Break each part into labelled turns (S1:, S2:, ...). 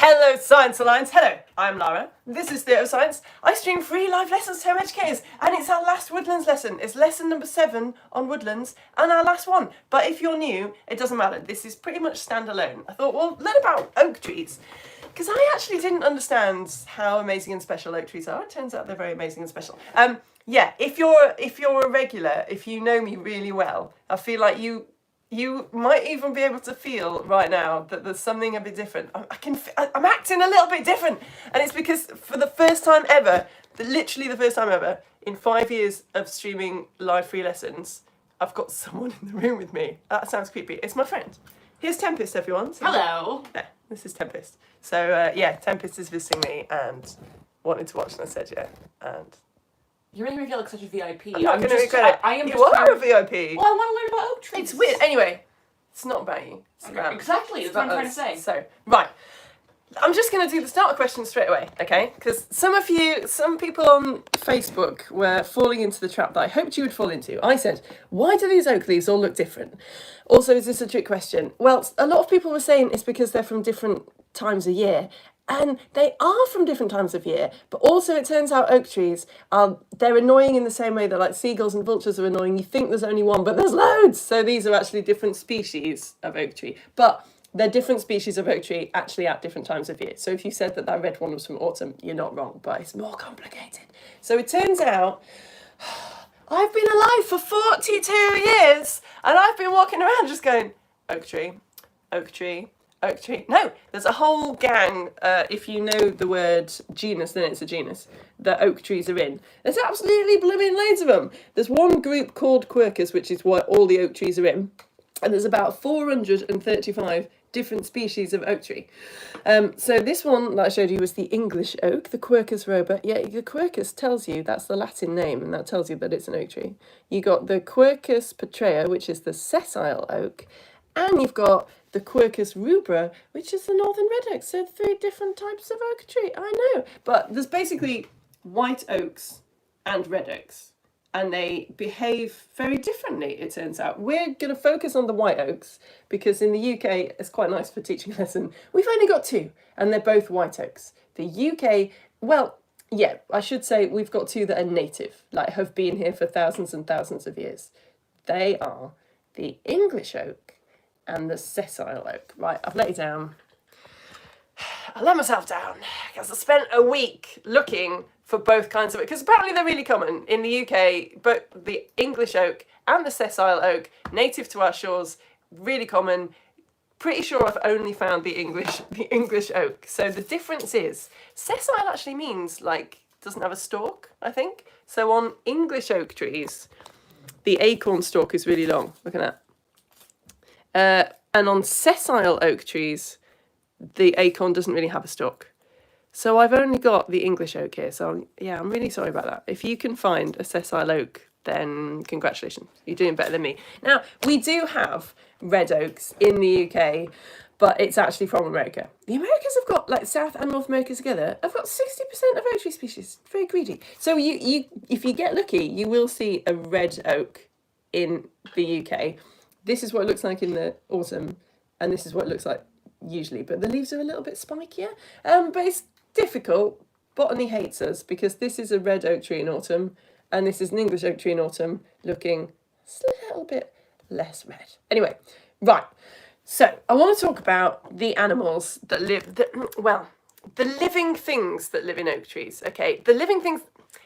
S1: Hello, Science Alliance. Hello, I'm Lara. This is Theatre of Science. I stream free live lessons to home educators, and it's our last Woodlands lesson. It's lesson number 7 on Woodlands, and our last one. But if you're new, it doesn't matter. This is pretty much standalone. I thought, well, learn about oak trees. Because I actually didn't understand how amazing and special oak trees are. It turns out they're very amazing and special. Yeah, if you're a regular, if you know me really well, I feel like you might even be able to feel right now that there's something a bit different. I'm acting a little bit different. And it's because for the first time ever, literally the first time ever, in 5 years of streaming live free lessons, I've got someone in the room with me. That sounds creepy. It's my friend. Here's Tempest, everyone. So
S2: hello.
S1: Yeah, this is Tempest. So yeah, Tempest is visiting me and wanted to watch, and I said yeah. And
S2: you're making me feel like such a VIP.
S1: I'm not going to regret it.
S2: I am
S1: you
S2: just
S1: are a VIP.
S2: Well, I want to learn about oak trees.
S1: It's weird. Anyway, it's not about you. It's about
S2: exactly. That's what I'm trying to say.
S1: So, right. I'm just going to do the starter question straight away, okay? Because some people on Facebook were falling into the trap that I hoped you would fall into. I said, why do these oak leaves all look different? Also, is this a trick question? Well, a lot of people were saying it's because they're from different times of year. And they are from different times of year, but also it turns out oak trees they're annoying in the same way that like seagulls and vultures are annoying. You think there's only one, but there's loads. So these are actually different species of oak tree, but they're different species of oak tree actually at different times of year. So if you said that red one was from autumn, you're not wrong, but it's more complicated. So it turns out I've been alive for 42 years and I've been walking around just going, oak tree, oak tree, oak tree. No, there's a whole gang, if you know the word genus, then it's a genus, that oak trees are in. There's absolutely blooming loads of them. There's one group called Quercus, which is what all the oak trees are in. And there's about 435 different species of oak tree. So this one that I showed you was the English oak, the Quercus robur. Yeah, the Quercus tells you, that's the Latin name, and that tells you that it's an oak tree. You got the Quercus petrea, which is the sessile oak, and you've got the Quercus rubra, which is the northern red oak. So 3 different types of oak tree. I know. But there's basically white oaks and red oaks. And they behave very differently, it turns out. We're going to focus on the white oaks because in the UK, it's quite nice for teaching a lesson. We've only got 2, and they're both white oaks. The UK, well, yeah, I should say we've got 2 that are native, like have been here for thousands and thousands of years. They are the English oak and the sessile oak. Right, I've let you down. I let myself down because I spent a week looking for both kinds of it, because apparently they're really common in the UK, but the English oak and the sessile oak, native to our shores, really common. Pretty sure I've only found the English oak. So the difference is, sessile actually means like doesn't have a stalk, I think. So on English oak trees, the acorn stalk is really long. Look at that. And on sessile oak trees, the acorn doesn't really have a stalk. So I've only got the English oak here. So yeah, I'm really sorry about that. If you can find a sessile oak, then congratulations. You're doing better than me. Now, we do have red oaks in the UK, but it's actually from America. The Americans have got, like South and North America together, have got 60% of oak tree species. Very greedy. So if you get lucky, you will see a red oak in the UK. This is what it looks like in the autumn, and this is what it looks like usually. But the leaves are a little bit spikier. But it's difficult. Botany hates us because this is a red oak tree in autumn, and this is an English oak tree in autumn looking a little bit less red. Anyway, right. So I want to talk about the animals that live, the living things that live in oak trees. Okay, the living things.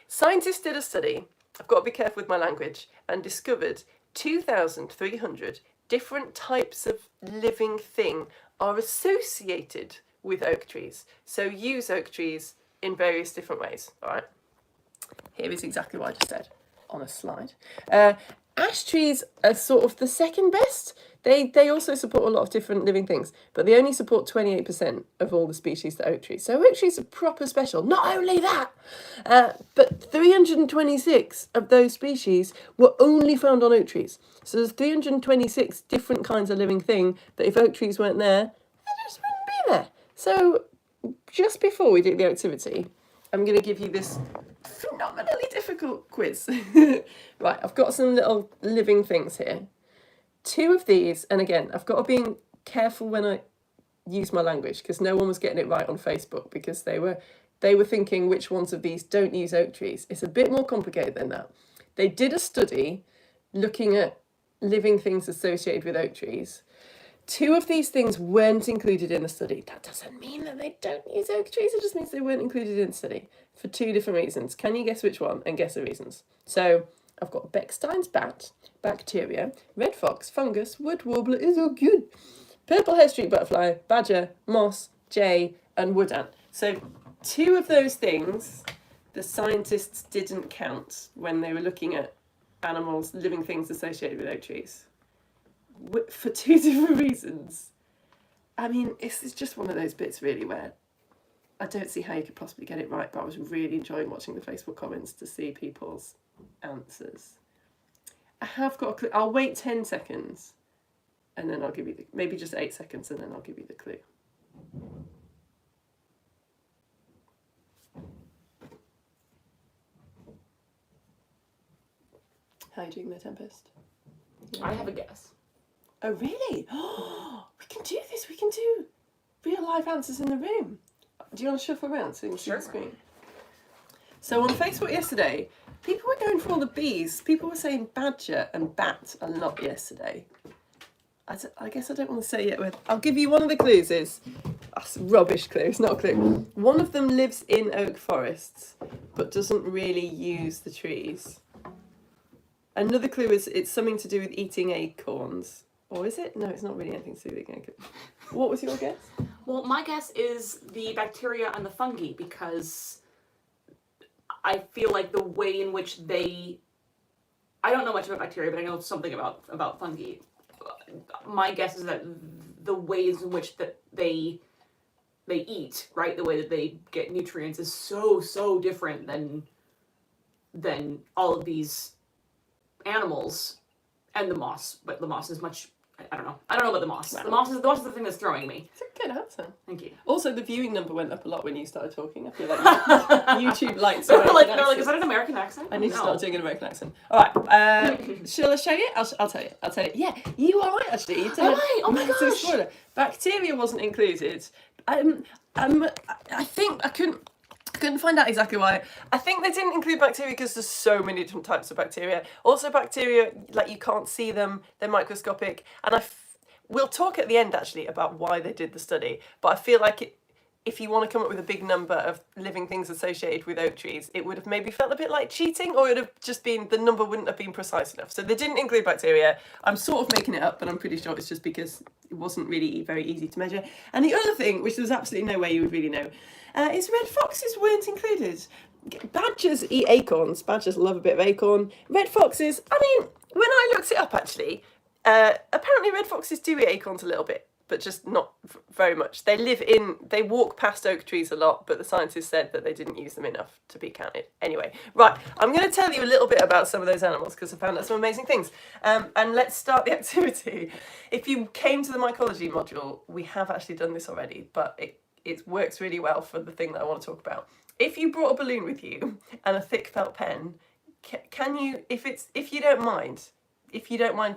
S1: Scientists did a study. I've got to be careful with my language, and discovered 2,300 different types of living thing are associated with oak trees. So use oak trees in various different ways. All right. Here is exactly what I just said on a slide. Ash trees are sort of the second best. They also support a lot of different living things, but they only support 28% of all the species that oak trees. So oak trees are proper special. Not only that, but 326 of those species were only found on oak trees. So there's 326 different kinds of living thing that if oak trees weren't there, they just wouldn't be there. So just before we do the activity, I'm going to give you this phenomenally difficult quiz. Right, I've got some little living things here. 2 of these, and again, I've got to be careful when I use my language, because no one was getting it right on Facebook, because they were thinking which ones of these don't use oak trees. It's a bit more complicated than that. They did a study looking at living things associated with oak trees. 2 of these things weren't included in the study. That doesn't mean that they don't use oak trees. It just means they weren't included in the study for 2 different reasons. Can you guess which one and guess the reasons? So I've got Beckstein's bat, bacteria, red fox, fungus, wood warbler is all good, purple hair streak butterfly, badger, moss, jay, and wood ant. So 2 of those things the scientists didn't count when they were looking at animals, living things associated with oak trees. For 2 different reasons. I mean, it's just one of those bits really where I don't see how you could possibly get it right, but I was really enjoying watching the Facebook comments to see people's answers. I have got a clue. I'll wait 10 seconds and then I'll give you maybe just 8 seconds and then I'll give you the clue. How are you doing there, Tempest?
S2: I have a guess.
S1: Oh, really? We can do this. We can do real live answers in the room. Do you want to shuffle around so you can see the screen? So on Facebook yesterday, people were going for all the B's. People were saying badger and bat a lot yesterday. I guess I don't want to say it. I'll give you one of the clues is... That's a rubbish clue. It's not a clue. One of them lives in oak forests, but doesn't really use the trees. Another clue is it's something to do with eating acorns. Or is it? No, it's not really anything to do with eating acorns. What was your guess?
S2: Well, my guess is the bacteria and the fungi, because I feel like the way in which they... I don't know much about bacteria, but I know something about fungi. My guess is that the ways in which that they eat, right, the way that they get nutrients is so different than all of these animals and the moss. But the moss is much... I don't know. I don't know about the moss. Wow. The moss is the thing that's throwing me.
S1: It's a good answer.
S2: Thank you.
S1: Also, the viewing number went up a lot when you started talking. I feel like YouTube likes
S2: they're like, is that an American accent?
S1: I need to start doing an American accent. All right. Shall I show you? I'll tell you. I'll tell you. Yeah, you are right, actually. You've done
S2: Oh my gosh.
S1: Spoiler. Bacteria wasn't included. I think I couldn't find out exactly why. I think they didn't include bacteria because there's so many different types of bacteria. Also, bacteria, like, you can't see them, they're microscopic. And we'll talk at the end, actually, about why they did the study. But I feel like if you want to come up with a big number of living things associated with oak trees, it would have maybe felt a bit like cheating, or it would have just been, the number wouldn't have been precise enough. So they didn't include bacteria. I'm sort of making it up, but I'm pretty sure it's just because it wasn't really very easy to measure. And the other thing, which there's absolutely no way you would really know, is red foxes weren't included. Badgers eat acorns. Badgers love a bit of acorn. Red foxes, I mean, when I looked it up, actually, apparently red foxes do eat acorns a little bit, but just not very much. They walk past oak trees a lot, but the scientists said that they didn't use them enough to be counted. Anyway, right, I'm going to tell you a little bit about some of those animals because I found out some amazing things. And let's start the activity. If you came to the mycology module, we have actually done this already, but it works really well for the thing that I want to talk about. If you brought a balloon with you and a thick felt pen, can you, if you don't mind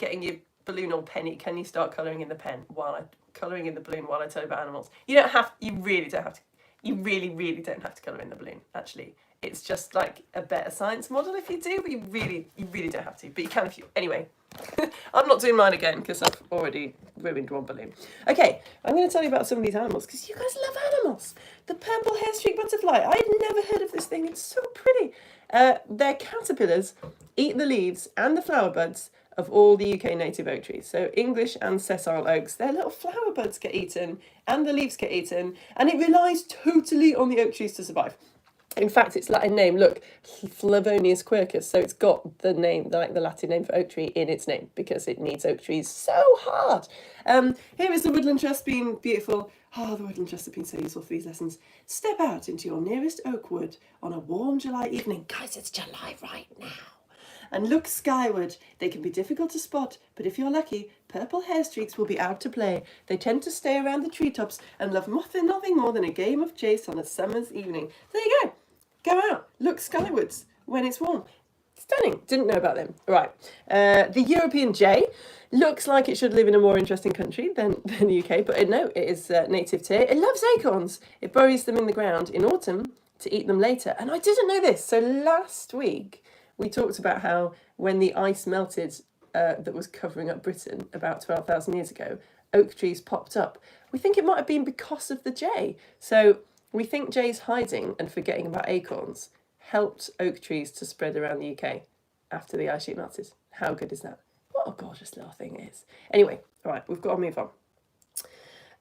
S1: getting your balloon all penny, can you start colouring in the pen colouring in the balloon while I tell you about animals? You really don't have to colour in the balloon, actually. It's just like a better science model if you do, but you really don't have to. But you can if you... Anyway, I'm not doing mine again because I've already ruined one balloon. Okay, I'm going to tell you about some of these animals because you guys love animals. The purple hair streak butterfly. I had never heard of this thing. It's so pretty. Their caterpillars eat the leaves and the flower buds of all the UK native oak trees. So English and sessile oaks, their little flower buds get eaten and the leaves get eaten, and it relies totally on the oak trees to survive. In fact, its Latin name, look, Flavonius quercus, so it's got the name, like the Latin name for oak tree in its name, because it needs oak trees so hard. Here is the woodland trust being beautiful. Oh, the woodland trust have been so useful for these lessons. Step out into your nearest oak wood on a warm July evening. Guys, it's July right now. And look skyward. They can be difficult to spot, but if you're lucky, purple hair streaks will be out to play. They tend to stay around the treetops and love nothing more than a game of chase on a summer's evening. There you go. Go out, look skywards when it's warm. Stunning. Didn't know about them. Right. The European jay looks like it should live in a more interesting country than the UK, but no, it is native to here. It loves acorns. It buries them in the ground in autumn to eat them later. And I didn't know this. So last week we talked about how when the ice melted that was covering up Britain about 12,000 years ago, oak trees popped up. We think it might have been because of the jay. So we think jays hiding and forgetting about acorns helped oak trees to spread around the UK after the ice sheet melted. How good is that? What a gorgeous little thing it is. Anyway, all right, we've got to move on.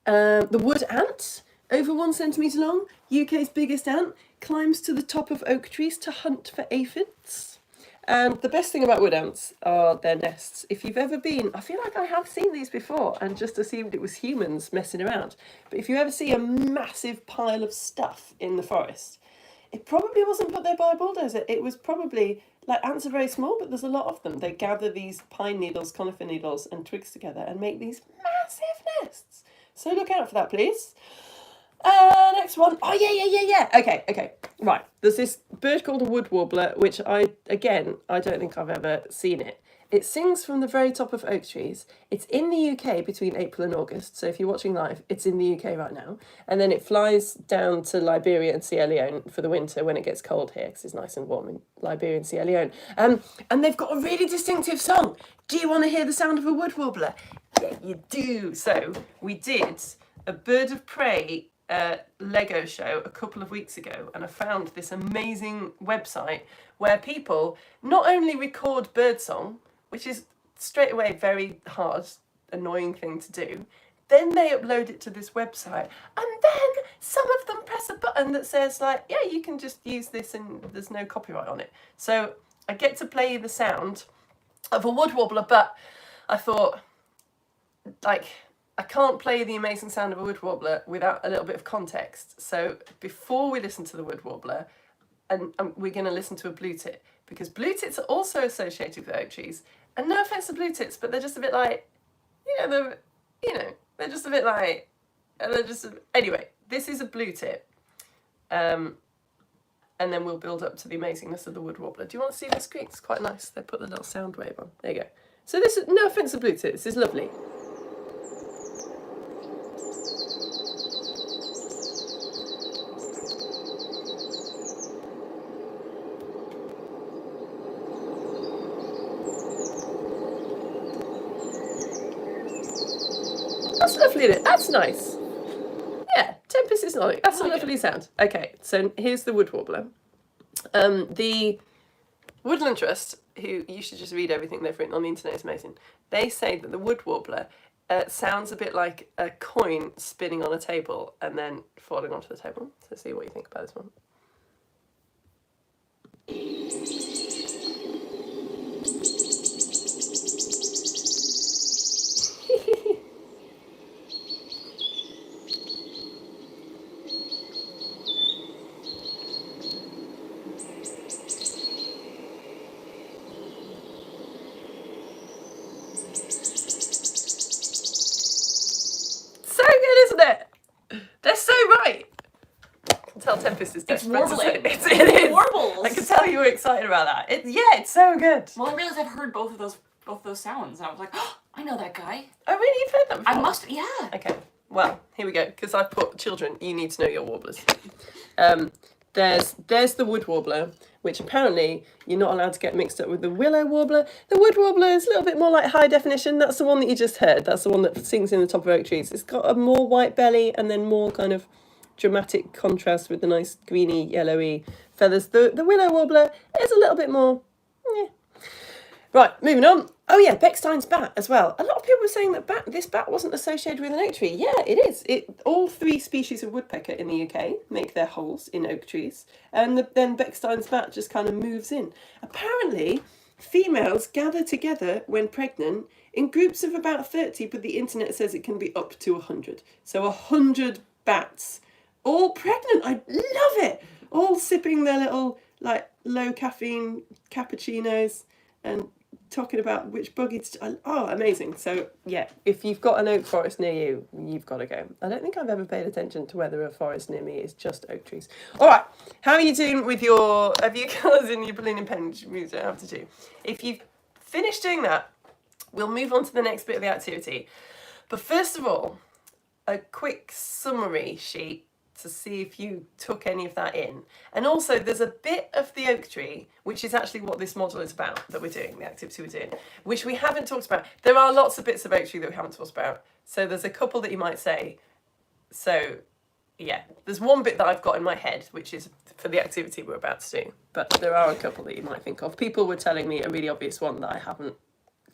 S1: The wood ant, over 1 centimetre long, UK's biggest ant, climbs to the top of oak trees to hunt for aphids. And the best thing about wood ants are their nests. If you've ever been, I feel like I have seen these before and just assumed it was humans messing around. But if you ever see a massive pile of stuff in the forest, it probably wasn't put there by a bulldozer. It was probably, like, ants are very small, but there's a lot of them. They gather these pine needles, conifer needles, and twigs together and make these massive nests. So look out for that, please. Next one. Oh, yeah. Okay. Right. There's this bird called a wood warbler, which I don't think I've ever seen it. It sings from the very top of oak trees. It's in the UK between April and August. So if you're watching live, it's in the UK right now. And then it flies down to Liberia and Sierra Leone for the winter when it gets cold here, because it's nice and warm in Liberia and Sierra Leone. And they've got a really distinctive song. Do you want to hear the sound of a wood warbler? Yeah, you do. So we did a bird of prey Lego show a couple of weeks ago, and I found this amazing website where people not only record birdsong, which is straight away very hard, annoying thing to do, then they upload it to this website, and then some of them press a button that says, like, yeah, you can just use this and there's no copyright on it. So I get to play the sound of a wood warbler, but I thought, like, I can't play the amazing sound of a wood warbler without a little bit of context. So before we listen to the wood warbler, and we're going to listen to a blue tit, because blue tits are also associated with oak trees. And no offense to blue tits, but they're just a bit like, they're just a bit like, anyway, this is a blue tit. And then we'll build up to the amazingness of the wood warbler. Do you want to see the screen? It's quite nice. They put the little sound wave on. There you go. So this is, no offense to blue tit, this is lovely. That's lovely, isn't it? That's nice. Yeah, Tempest is not. That's a lovely sound. Okay, so here's the wood warbler. The Woodland Trust, who you should just read everything they've written on the internet, it's amazing. They say that the wood warbler sounds a bit like a coin spinning on a table and then falling onto the table. So see what you think about this one. They're so right. I can tell Tempest is desperate.
S2: It's warbling.
S1: It is.
S2: Warbles.
S1: I can tell you were excited about that. It's so good.
S2: Well, I realized I've heard both of those sounds, and I was like, oh, I know that guy.
S1: Oh, really? You've heard that before?
S2: I must, yeah.
S1: Okay. Well, here we go. Because I've put children. You need to know your warblers. There's the wood warbler, which apparently you're not allowed to get mixed up with the willow warbler. The wood warbler is a little bit more like high definition. That's the one that you just heard. That's the one that sings in the top of oak trees. It's got a more white belly and then more kind of dramatic contrast with the nice greeny, yellowy feathers. The willow warbler is a little bit more, Right, moving on. Oh yeah, Bechstein's bat as well. A lot of people were saying that this bat wasn't associated with an oak tree. Yeah, it is. All 3 species of woodpecker in the UK make their holes in oak trees, and then Bechstein's bat just kind of moves in. Apparently, females gather together when pregnant in groups of about 30, but the internet says it can be up to 100. So 100 bats, all pregnant. I love it. All sipping their little, like, low caffeine cappuccinos and talking about which buggy oh, amazing. So yeah, if you've got an oak forest near you, you've got to go. I don't think I've ever paid attention to whether a forest near me is just oak trees. All right, how are you doing with your, have you colours in your balloon and pen? You don't have to do. If you've finished doing that, we'll move on to the next bit of the activity. But first of all, a quick summary sheet to see if you took any of that in. And also there's a bit of the oak tree, which is actually what this model is about, that we're doing, the activity we're doing, which we haven't talked about. There are lots of bits of oak tree that we haven't talked about. So there's a couple that you might say. So yeah, there's one bit that I've got in my head, which is for the activity we're about to do. But there are a couple that you might think of. People were telling me a really obvious one that I haven't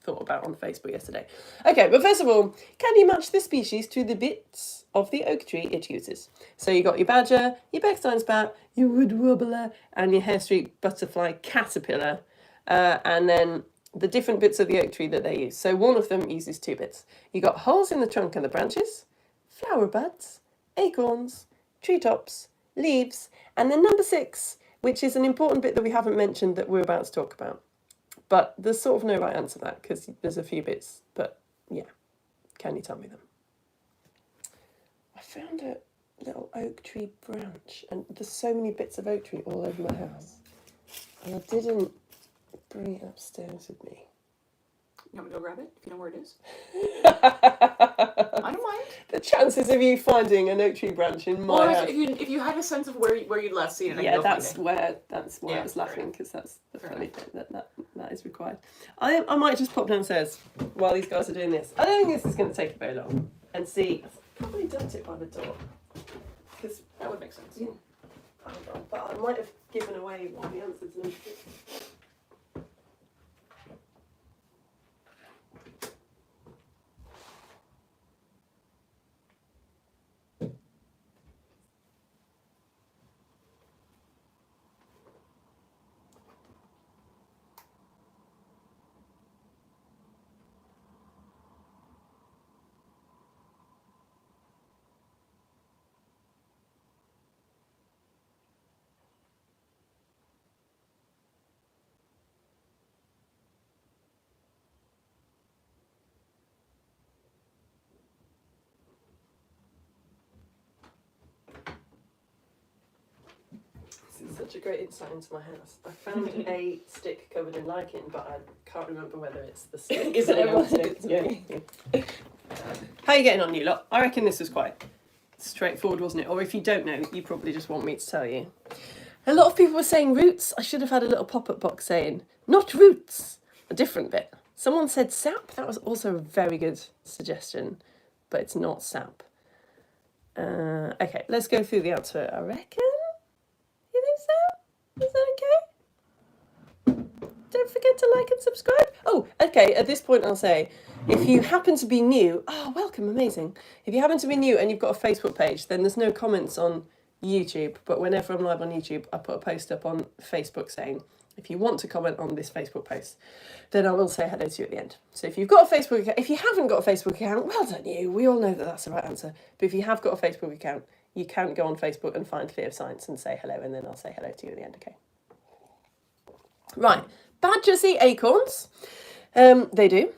S1: thought about on Facebook yesterday. Okay, but first of all, can you match the species to the bits of the oak tree it uses? So you got your badger, your Bechstein's bat, your wood warbler, and your hair streak butterfly caterpillar, and then the different bits of the oak tree that they use. So one of them uses two bits. You got holes in the trunk and the branches, flower buds, acorns, treetops, leaves, and then number 6, which is an important bit that we haven't mentioned that we're about to talk about. But there's sort of no right answer to that because there's a few bits. But yeah, can you tell me them? I found a little oak tree branch, and there's so many bits of oak tree all over my house. And I didn't bring it upstairs with me.
S2: You want me to go grab it if you know where it is? I don't mind.
S1: The chances of you finding an oak tree branch in my house.
S2: If you had a sense of where you'd last seen it,
S1: yeah, that's why I was laughing, because that's the funny bit that is required. I might just pop downstairs while these guys are doing this. I don't think this is going to take very long. And see, I've probably dumped it by the door. Because
S2: that would make sense.
S1: Yeah, but I might have given away one of the answers. This is such a great insight into my house. I found a stick covered in lichen, but I can't remember whether it's the stick.
S2: Is it everyone? Yeah.
S1: How are you getting on, you lot? I reckon this was quite straightforward, wasn't it? Or if you don't know, you probably just want me to tell you. A lot of people were saying roots. I should have had a little pop-up box saying, not roots, a different bit. Someone said sap. That was also a very good suggestion, but it's not sap. Okay, let's go through the answer, I reckon. You think so? Is that okay? Don't forget to like and subscribe. Oh, okay, at this point I'll say, if you happen to be new, welcome, amazing. If you happen to be new and you've got a Facebook page, then there's no comments on YouTube, but whenever I'm live on YouTube, I put a post up on Facebook saying, if you want to comment on this Facebook post, then I will say hello to you at the end. So if you've got a Facebook account, if you haven't got a Facebook account, well done you. We all know that that's the right answer. But if you have got a Facebook account, you can go on Facebook and find Fear of Science and say hello, and then I'll say hello to you at the end, okay? Right, badgers eat acorns. They do.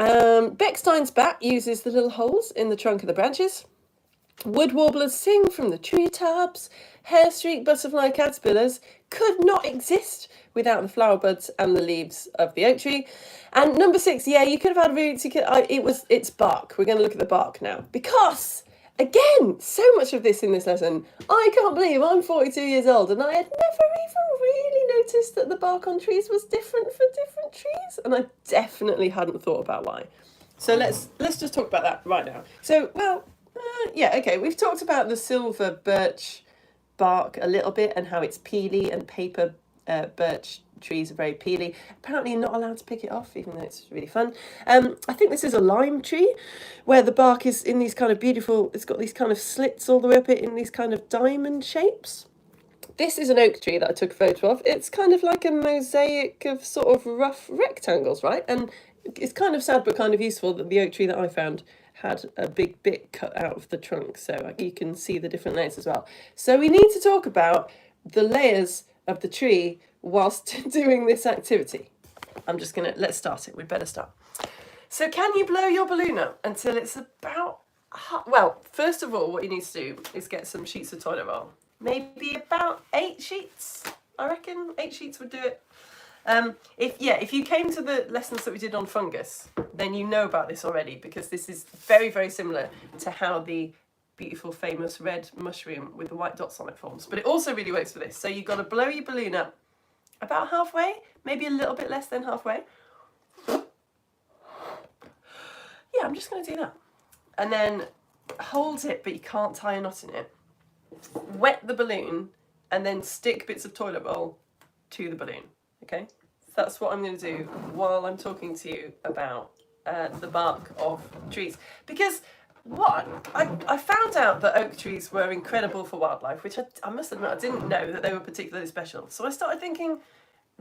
S1: Bechstein's bat uses the little holes in the trunk of the branches. Wood warblers sing from the treetops. Hair streak butterfly caterpillars could not exist without the flower buds and the leaves of the oak tree. And number 6, yeah, you could have had roots. It's bark. We're going to look at the bark now, because again, so much of this in this lesson, I can't believe I'm 42 years old and I had never even really noticed that the bark on trees was different for different trees, and I definitely hadn't thought about why. So let's just talk about that right now. So, yeah, okay, we've talked about the silver birch bark a little bit and how it's peely, and paper birch trees are very peely. Apparently you're not allowed to pick it off, even though it's really fun. I think this is a lime tree where the bark is in these kind of beautiful, it's got these kind of slits all the way up it in these kind of diamond shapes. This is an oak tree that I took a photo of. It's kind of like a mosaic of sort of rough rectangles, right? And it's kind of sad but kind of useful that the oak tree that I found had a big bit cut out of the trunk, so you can see the different layers as well. So we need to talk about the layers of the tree whilst doing this activity. let's start it. We'd better start. So can you blow your balloon up until it's about, well, first of all, what you need to do is get some sheets of toilet roll. Maybe about 8 sheets, I reckon. 8 sheets would do it. If you came to the lessons that we did on fungus, then you know about this already, because this is very, very similar to how the beautiful, famous red mushroom with the white dots on it forms. But it also really works for this. So you've got to blow your balloon up about halfway, maybe a little bit less than halfway. Yeah, I'm just going to do that. And then hold it, but you can't tie a knot in it. Wet the balloon, and then stick bits of toilet roll to the balloon. Okay, so that's what I'm going to do while I'm talking to you about the bark of trees. Because I found out that oak trees were incredible for wildlife, which I must admit I didn't know that they were particularly special. So I started thinking,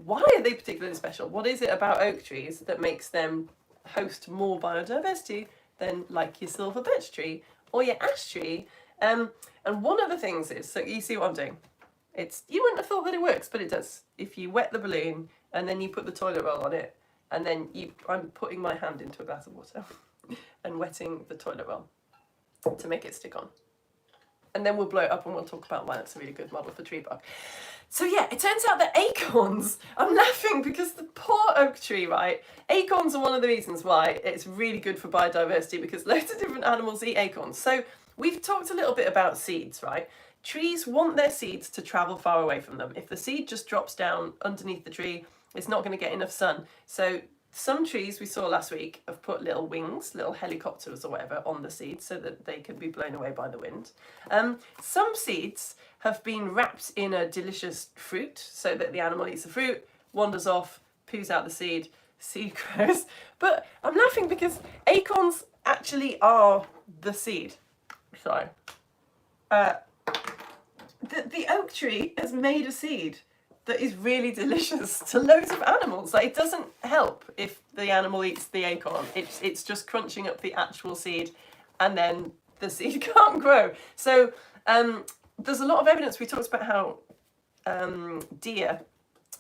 S1: why are they particularly special? What is it about oak trees that makes them host more biodiversity than like your silver birch tree or your ash tree? And one of the things is, so you see what I'm doing. You wouldn't have thought that it works, but it does. If you wet the balloon and then you put the toilet roll on it, and then I'm putting my hand into a glass of water and wetting the toilet roll to make it stick on. And then we'll blow it up and we'll talk about why that's a really good model for tree bark. So yeah, it turns out that acorns, I'm laughing because the poor oak tree, right? Acorns are one of the reasons why it's really good for biodiversity, because loads of different animals eat acorns. So we've talked a little bit about seeds, right? Trees want their seeds to travel far away from them. If the seed just drops down underneath the tree, it's not going to get enough sun. So some trees we saw last week have put little wings, little helicopters or whatever, on the seeds so that they can be blown away by the wind. Some seeds have been wrapped in a delicious fruit so that the animal eats the fruit, wanders off, poos out the seed grows. But I'm laughing because acorns actually are the seed. Sorry. The oak tree has made a seed that is really delicious to loads of animals. Like, it doesn't help if the animal eats the acorn. It's just crunching up the actual seed, and then the seed can't grow. So there's a lot of evidence. We talked about how deer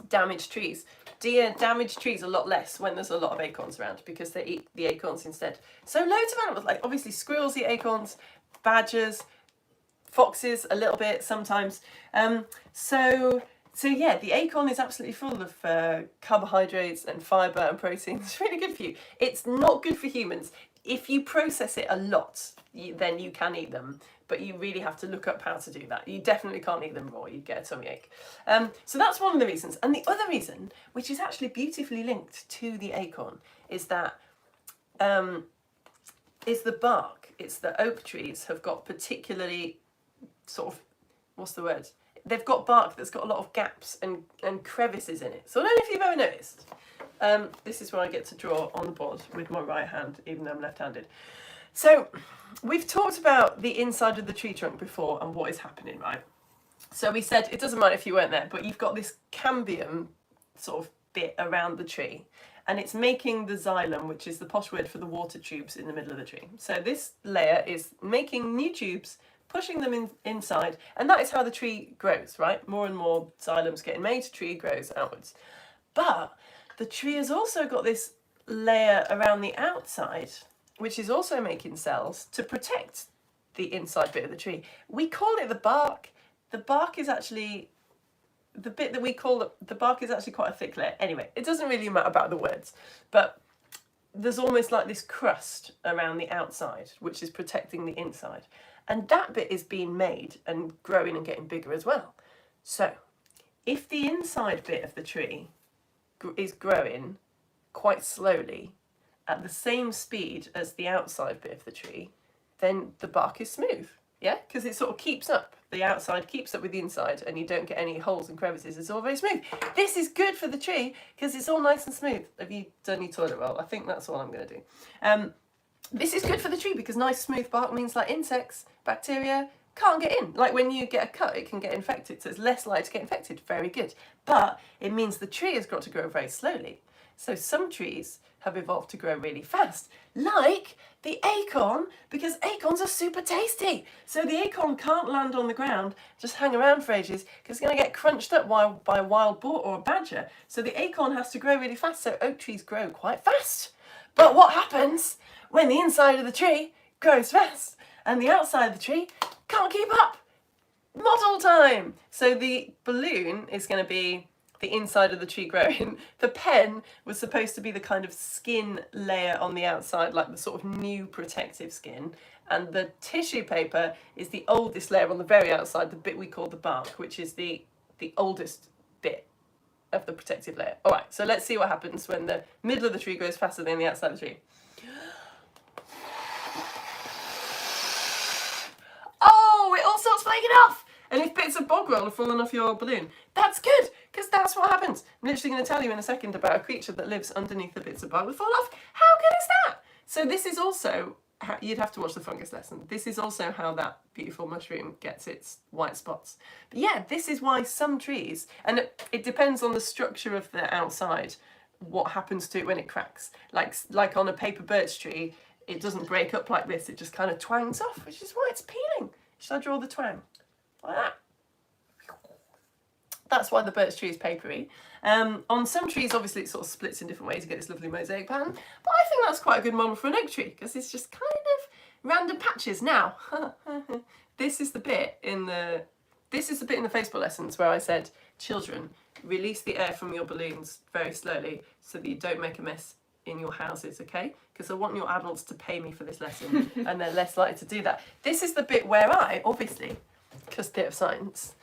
S1: damage trees. Deer damage trees a lot less when there's a lot of acorns around, because they eat the acorns instead. So loads of animals, like obviously squirrels eat acorns, badgers, foxes a little bit sometimes. So yeah, the acorn is absolutely full of carbohydrates and fibre and protein. It's really good for you. It's not good for humans. If you process it a lot, then you can eat them, but you really have to look up how to do that. You definitely can't eat them raw, you'd get a tummy ache. So that's one of the reasons. And the other reason, which is actually beautifully linked to the acorn, is that is the bark. It's the oak trees have got particularly sort of, what's the word? They've got bark that's got a lot of gaps and crevices in it. So I don't know if you've ever noticed. This is where I get to draw on the board with my right hand, even though I'm left-handed. So we've talked about the inside of the tree trunk before and what is happening, right? So we said, it doesn't matter if you weren't there, but you've got this cambium sort of bit around the tree, and it's making the xylem, which is the posh word for the water tubes in the middle of the tree. So this layer is making new tubes, pushing them inside, and that is how the tree grows, right? More and more xylem's getting made, tree grows outwards. But the tree has also got this layer around the outside, which is also making cells to protect the inside bit of the tree. We call it the bark. The bark is actually, the bit that we call the bark is actually quite a thick layer. Anyway, it doesn't really matter about the words, but there's almost like this crust around the outside, which is protecting the inside. And that bit is being made and growing and getting bigger as well. So if the inside bit of the tree is growing quite slowly at the same speed as the outside bit of the tree, then the bark is smooth. Yeah, because it sort of keeps up. The outside keeps up with the inside, and you don't get any holes and crevices. It's all very smooth. This is good for the tree because it's all nice and smooth. Have you done your toilet roll? I think that's all I'm going to do. This is good for the tree because nice smooth bark means like insects, bacteria can't get in. Like when you get a cut, it can get infected, so it's less likely to get infected. Very good. But it means the tree has got to grow very slowly. So some trees have evolved to grow really fast, like the acorn, because acorns are super tasty. So the acorn can't land on the ground, just hang around for ages, because it's going to get crunched up by a wild boar or a badger. So the acorn has to grow really fast, so oak trees grow quite fast. But what happens when the inside of the tree grows fast and the outside of the tree can't keep up? Model time! So the balloon is going to be the inside of the tree growing. The pen was supposed to be the kind of skin layer on the outside, like the sort of new protective skin. And the tissue paper is the oldest layer on the very outside, the bit we call the bark, which is the oldest bit of the protective layer. All right, so let's see what happens when the middle of the tree grows faster than the outside of the tree. Oh, it all starts flaking off! And if bits of bog roll have fallen off your balloon, that's good, because that's what happens. I'm literally going to tell you in a second about a creature that lives underneath the bits of bog that fall off. How good is that? So this is also, you'd have to watch the fungus lesson. This is also how that beautiful mushroom gets its white spots. But yeah, this is why some trees, and it depends on the structure of the outside, what happens to it when it cracks. Like on a paper birch tree, it doesn't break up like this, it just kind of twangs off, which is why it's peeling. Should I draw the twang? Like that. That's why the birch tree is papery. On some trees, obviously, it sort of splits in different ways to get this lovely mosaic pattern. But I think that's quite a good model for an oak tree, because it's just kind of random patches. Now, this is the bit in the Facebook lessons where I said, children, release the air from your balloons very slowly so that you don't make a mess in your houses, okay? Because I want your adults to pay me for this lesson, and they're less likely to do that. This is the bit where I, obviously, because bit of science,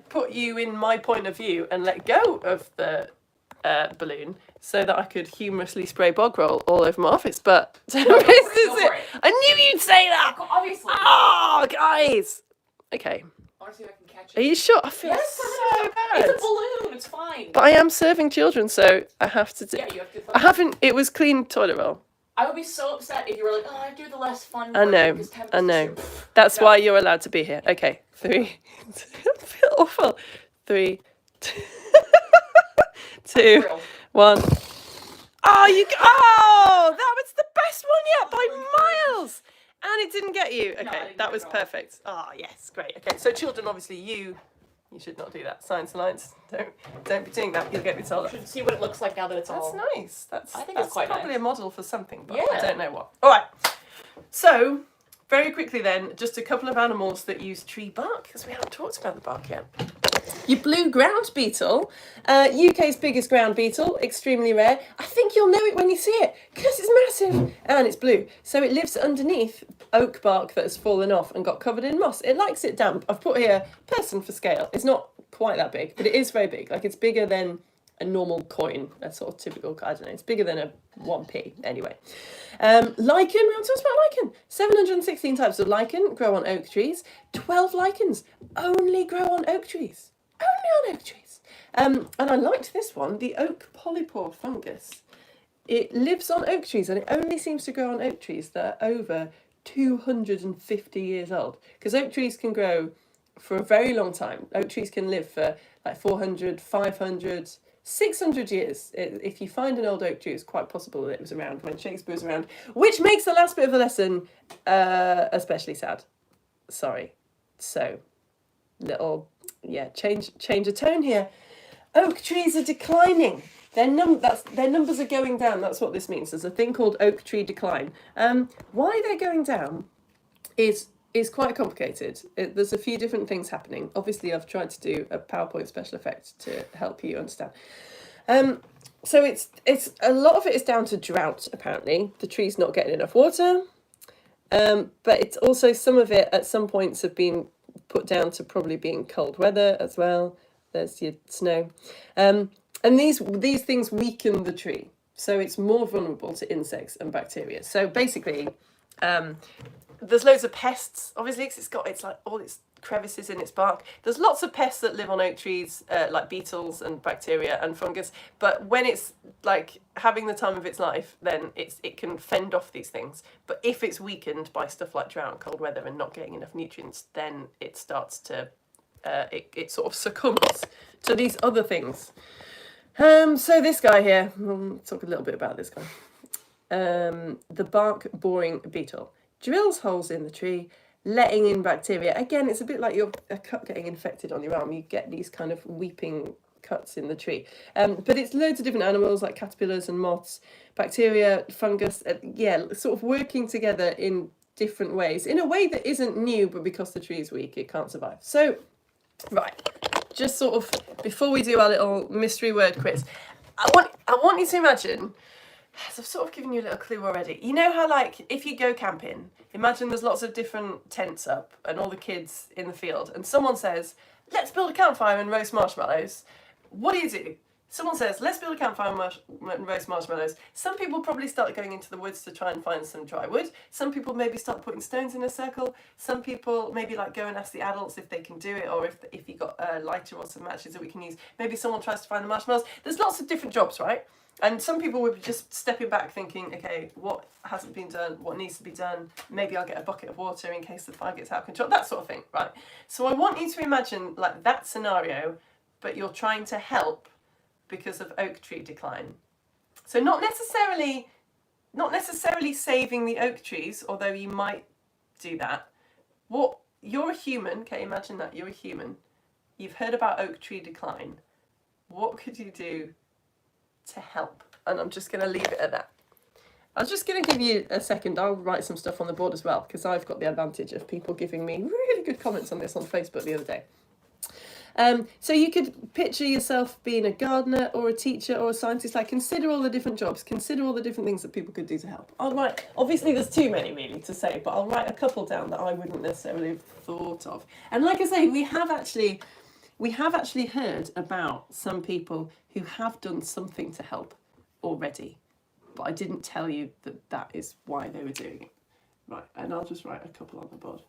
S1: put you in my point of view and let go of the balloon so that I could humorously spray bog roll all over my office. But this is it. I knew you'd say that.
S2: Obviously.
S1: Oh, guys. Okay.
S2: I want to see if I can catch
S1: Are
S2: it.
S1: you sure? I feel
S2: Yes,
S1: so bad.
S2: it's a balloon. It's fine.
S1: But I am serving children, so I have to do.
S2: Yeah, you have to.
S1: I haven't. It was clean toilet roll.
S2: I would be so upset if you were like, oh, I do the less fun.
S1: I know. I know. That's why you're allowed to be here. Okay. 3. I feel awful. 3, 2, 1. Oh, you. Oh, that was the best one yet by miles. And it didn't get you. Okay, that was perfect. Ah, yes, great. Okay, so children, obviously, you should not do that. Science Alliance, don't be doing that. You'll get me told.
S2: You should see what it looks like now that it's all.
S1: That's nice.
S2: I think
S1: that's
S2: it's quite
S1: probably
S2: nice.
S1: a model for something, but
S2: Yeah.
S1: I don't know what. All right. So, very quickly then, just a couple of animals that use tree bark, because we haven't talked about the bark yet. Your blue ground beetle, UK's biggest ground beetle, extremely rare. I think you'll know it when you see it, because it's massive and it's blue. So it lives underneath oak bark that has fallen off and got covered in moss. It likes it damp. I've put here person for scale. It's not quite that big, but it is very big. Like, it's bigger than a normal coin, a sort of typical, I don't know, it's bigger than a 1p anyway. Lichen, we haven't talked about lichen. 716 types of lichen grow on oak trees. 12 lichens only grow on oak trees. Only on oak trees. And I liked this one, the oak polypore fungus. It lives on oak trees, and it only seems to grow on oak trees that are over 250 years old. Because oak trees can grow for a very long time. Oak trees can live for like 400, 500, 600 years. If you find an old oak tree, it's quite possible that it was around when Shakespeare was around, which makes the last bit of the lesson especially sad. Sorry. So, change of tone here. Oak trees are declining. Their numbers are going down. That's what this means. There's a thing called oak tree decline. Why they're going down is quite complicated. There's a few different things happening. Obviously, I've tried to do a PowerPoint special effect to help you understand. So it's a lot of it is down to drought. Apparently, the tree's not getting enough water. But it's also some of it at some points have been put down to probably being cold weather as well. There's your snow. And these things weaken the tree, so it's more vulnerable to insects and bacteria. So basically, there's loads of pests, obviously, because it's like all its crevices in its bark. There's lots of pests that live on oak trees, like beetles and bacteria and fungus. But when it's like having the time of its life, then it can fend off these things. But if it's weakened by stuff like drought and cold weather and not getting enough nutrients, then it starts to it sort of succumbs to these other things. So this guy here, we'll talk a little bit about this guy. The bark boring beetle drills holes in the tree, letting in bacteria. Again, it's a bit like a cut getting infected on your arm. You get these kind of weeping cuts in the tree. But it's loads of different animals like caterpillars and moths, bacteria, fungus, sort of working together in different ways, in a way that isn't new, but because the tree is weak, it can't survive. So, right, just sort of, before we do our little mystery word quiz, I want you to imagine, as I've sort of given you a little clue already, you know how, like, if you go camping, imagine there's lots of different tents up and all the kids in the field, and someone says, let's build a campfire and roast marshmallows. What do? Someone says, let's build a campfire and roast marshmallows. Some people probably start going into the woods to try and find some dry wood. Some people maybe start putting stones in a circle. Some people maybe like go and ask the adults if they can do it, or if you got a lighter or some matches that we can use. Maybe someone tries to find the marshmallows. There's lots of different jobs, right? And some people would be just stepping back thinking, okay, what hasn't been done, what needs to be done, maybe I'll get a bucket of water in case the fire gets out of control, that sort of thing, right? So I want you to imagine like that scenario, but you're trying to help because of oak tree decline. So not necessarily saving the oak trees, although you might do that. You're a human, okay, imagine that, you're a human. You've heard about oak tree decline. What could you do to help? And I'm just going to leave it at that. I'm just going to give you a second. I'll write some stuff on the board as well, because I've got the advantage of people giving me really good comments on this on Facebook the other day. So you could picture yourself being a gardener or a teacher or a scientist. Like, consider all the different jobs, consider all the different things that people could do to help. I'll write, obviously there's too many really to say, but I'll write a couple down that I wouldn't necessarily have thought of. And like I say, we have actually heard about some people who have done something to help already, but I didn't tell you that that is why they were doing it. Right, and I'll just write a couple on the board.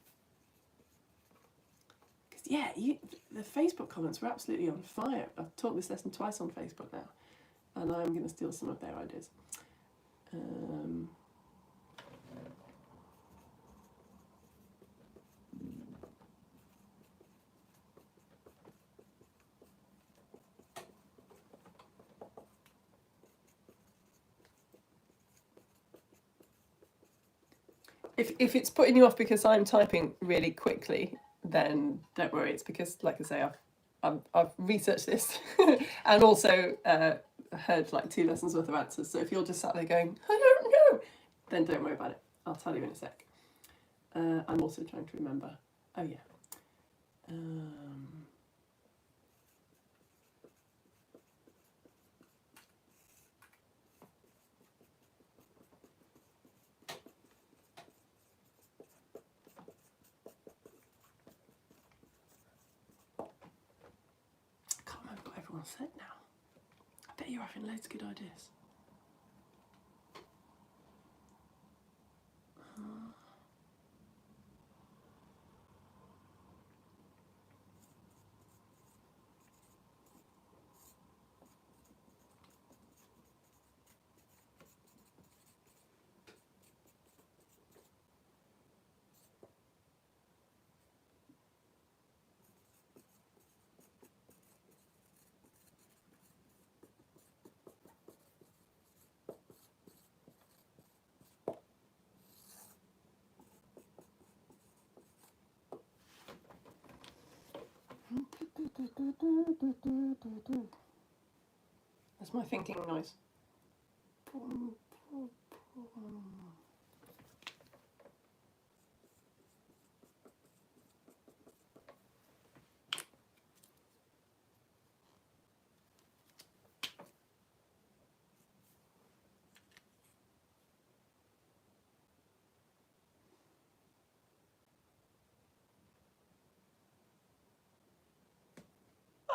S1: Yeah, the Facebook comments were absolutely on fire. I've taught this lesson twice on Facebook now, and I'm going to steal some of their ideas. If it's putting you off because I'm typing really quickly, then don't worry. It's because, like I say, I've researched this and also heard like 2 lessons worth of answers. So if you're just sat there going, I don't know, then don't worry about it. I'll tell you in a sec. I'm also trying to remember. Oh yeah. Everyone said now. I bet you're having loads of good ideas. That's my thinking noise.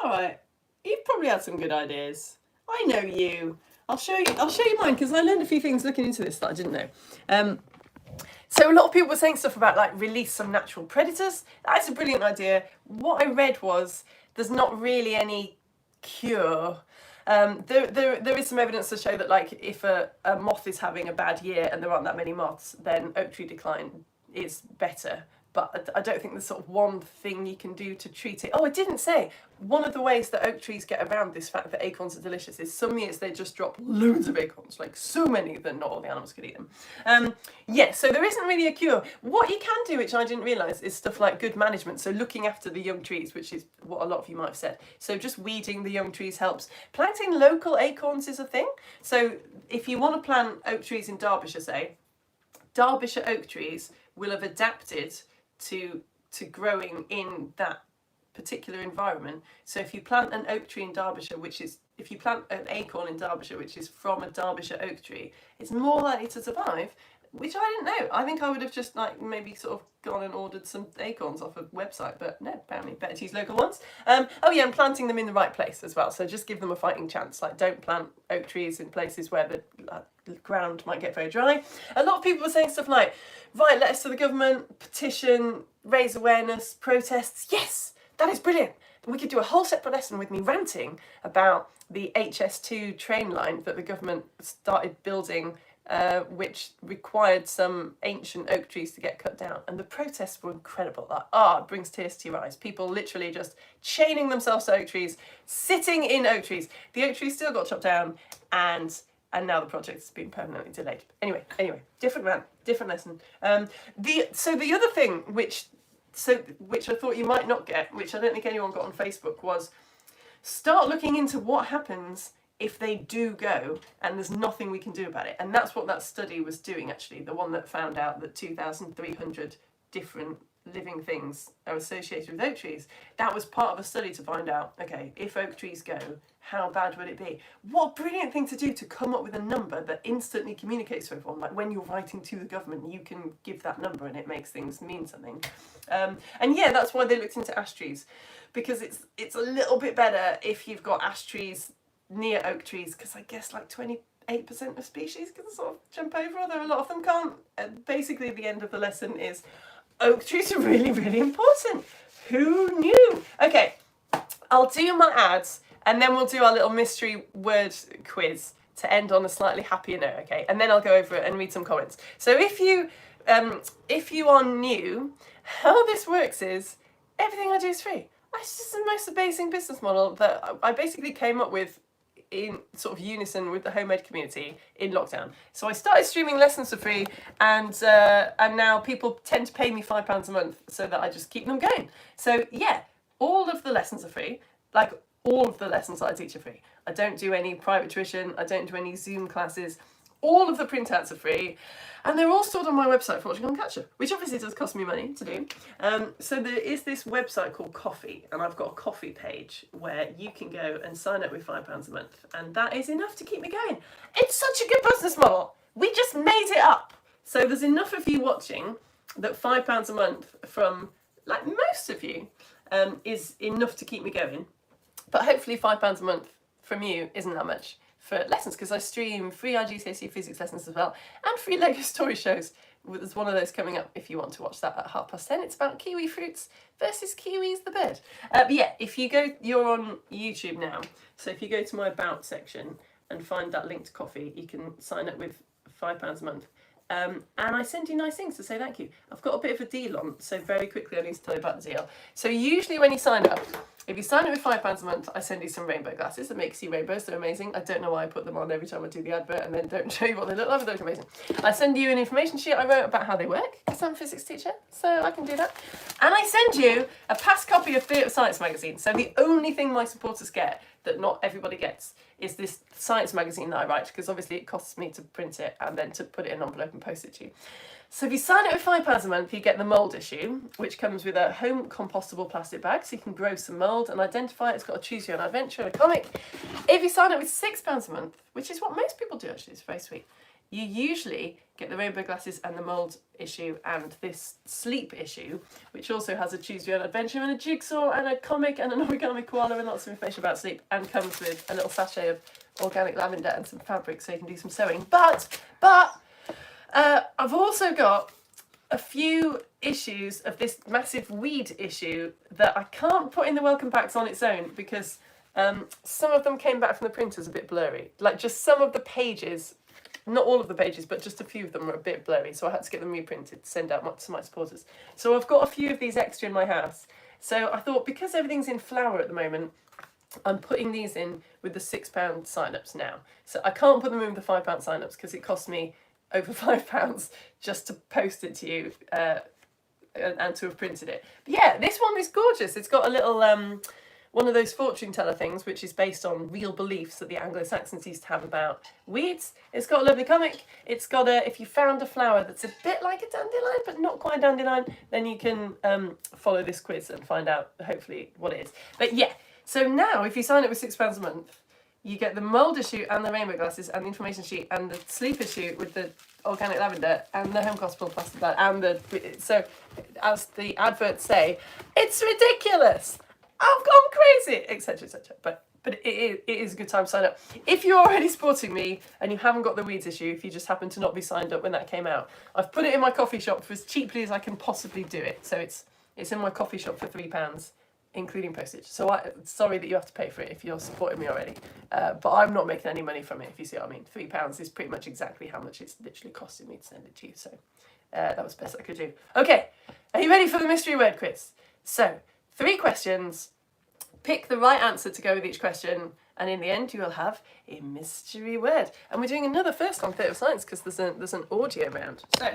S1: All right, you've probably had some good ideas. I know you. I'll show you mine, because I learned a few things looking into this that I didn't know. So a lot of people were saying stuff about like release some natural predators. That's a brilliant idea. What I read was there's not really any cure. There is some evidence to show that like if a moth is having a bad year and there aren't that many moths, then oak tree decline is better. but I don't think there's sort of one thing you can do to treat it. Oh, I didn't say, one of the ways that oak trees get around this fact that acorns are delicious is some years they just drop loads of acorns, like so many that not all the animals could eat them. Yeah, so there isn't really a cure. What you can do, which I didn't realise, is stuff like good management, so looking after the young trees, which is what a lot of you might have said. So just weeding the young trees helps. Planting local acorns is a thing. So if you want to plant oak trees in Derbyshire, say, Derbyshire oak trees will have adapted to growing in that particular environment. So if you plant an oak tree in Derbyshire, if you plant an acorn in Derbyshire, which is from a Derbyshire oak tree, it's more likely to survive, which I didn't know. I think I would have just like maybe sort of gone and ordered some acorns off a website, but no, apparently better to use local ones. Oh yeah, and planting them in the right place as well. So just give them a fighting chance. Like don't plant oak trees in places where the ground might get very dry. A lot of people were saying stuff like, write letters to the government, petition, raise awareness, protests. Yes, that is brilliant. We could do a whole separate lesson with me ranting about the HS2 train line that the government started building, which required some ancient oak trees to get cut down. And the protests were incredible. Like, it brings tears to your eyes. People literally just chaining themselves to oak trees, sitting in oak trees. The oak trees still got chopped down, and now the project has been permanently delayed. Anyway, different rant, different lesson. The other thing which I thought you might not get, which I don't think anyone got on Facebook, was start looking into what happens if they do go and there's nothing we can do about it. And that's what that study was doing, actually, the one that found out that 2,300 different living things are associated with oak trees. That was part of a study to find out, okay, if oak trees go, how bad would it be? What a brilliant thing to do, to come up with a number that instantly communicates to everyone. Like when you're writing to the government, you can give that number and it makes things mean something. And yeah, that's why they looked into ash trees, because it's a little bit better if you've got ash trees near oak trees, because I guess like 28% of species can sort of jump over, although a lot of them can't. Basically, the end of the lesson is oak trees are really, really important. Who knew? Okay, I'll do my ads and then we'll do our little mystery word quiz to end on a slightly happier note, okay? And then I'll go over it and read some comments. So if you are new, how this works is everything I do is free. It's just the most amazing business model that I basically came up with in sort of unison with the homemade community in lockdown. So I started streaming lessons for free, and now people tend to pay me £5 a month so that I just keep them going. So yeah, all of the lessons are free. Like all of the lessons that I teach are free. I don't do any private tuition. I don't do any Zoom classes. All of the printouts are free, and they're all stored on my website, Fortune on Catcher, which obviously does cost me money to do. So there is this website called Coffee, and I've got a coffee page where you can go and sign up with £5 a month, and that is enough to keep me going. It's such a good business model. We just made it up. So there's enough of you watching that £5 a month from, like, most of you is enough to keep me going. But hopefully £5 a month from you isn't that much for lessons, because I stream free IGCSE physics lessons as well, and free Lego story shows. There's one of those coming up if you want to watch that at 10:30. It's about kiwi fruits versus kiwis the bird. But yeah, if you go, you're on YouTube now, so if you go to my About section and find that link to Coffee, you can sign up with £5 a month. And I send you nice things to say thank you. I've got a bit of a deal on, so very quickly I need to tell you about the deal. So usually when you sign up, if you sign up with £5 a month, I send you some rainbow glasses that make you see rainbows. They're amazing. I don't know why I put them on every time I do the advert and then don't show you what they look like, but they're amazing. I send you an information sheet I wrote about how they work, because I'm a physics teacher, so I can do that. And I send you a past copy of Theatre of Science magazine. So the only thing my supporters get that not everybody gets is this science magazine that I write, because obviously it costs me to print it and then to put it in an envelope and post it to you. So if you sign up with £5 a month, you get the mould issue, which comes with a home compostable plastic bag, so you can grow some mould and identify it. It's got a choose your own adventure and a comic. If you sign up with £6 a month, which is what most people do actually, it's very sweet, you usually get the rainbow glasses and the mould issue and this sleep issue, which also has a choose your own adventure and a jigsaw and a comic and an origami koala and lots of information about sleep, and comes with a little sachet of organic lavender and some fabric so you can do some sewing. But I've also got a few issues of this massive weed issue that I can't put in the welcome packs on its own, because some of them came back from the printers a bit blurry. Like just some of the pages not all of the pages, but just a few of them were a bit blurry, so I had to get them reprinted to send out to my supporters. So I've got a few of these extra in my house. So I thought, because everything's in flower at the moment, I'm putting these in with the £6 sign-ups now. So I can't put them in with the £5 sign-ups because it costs me over £5 just to post it to you and to have printed it. But yeah, this one is gorgeous. It's got a little one of those fortune teller things, which is based on real beliefs that the Anglo-Saxons used to have about weeds. It's got a lovely comic. It's got if you found a flower that's a bit like a dandelion, but not quite a dandelion, then you can follow this quiz and find out, hopefully, what it is. But yeah, so now if you sign up with £6 a month, you get the moulder shoot and the rainbow glasses and the information sheet and the sleeper shoot with the organic lavender and the home gospel plastic bag and the... So, as the adverts say, it's ridiculous! I've gone crazy, etc., etc. But it is a good time to sign up. If you're already supporting me and you haven't got the weeds issue, if you just happen to not be signed up when that came out, I've put it in my coffee shop for as cheaply as I can possibly do it. So it's in my coffee shop for £3, including postage. So sorry that you have to pay for it if you're supporting me already. But I'm not making any money from it, if you see what I mean. £3 is pretty much exactly how much it's literally costing me to send it to you. So that was the best I could do. Okay, are you ready for the mystery word quiz? So, 3 questions. Pick the right answer to go with each question, and in the end you will have a mystery word. And we're doing another first on Theatre of Science because there's an audio round. So,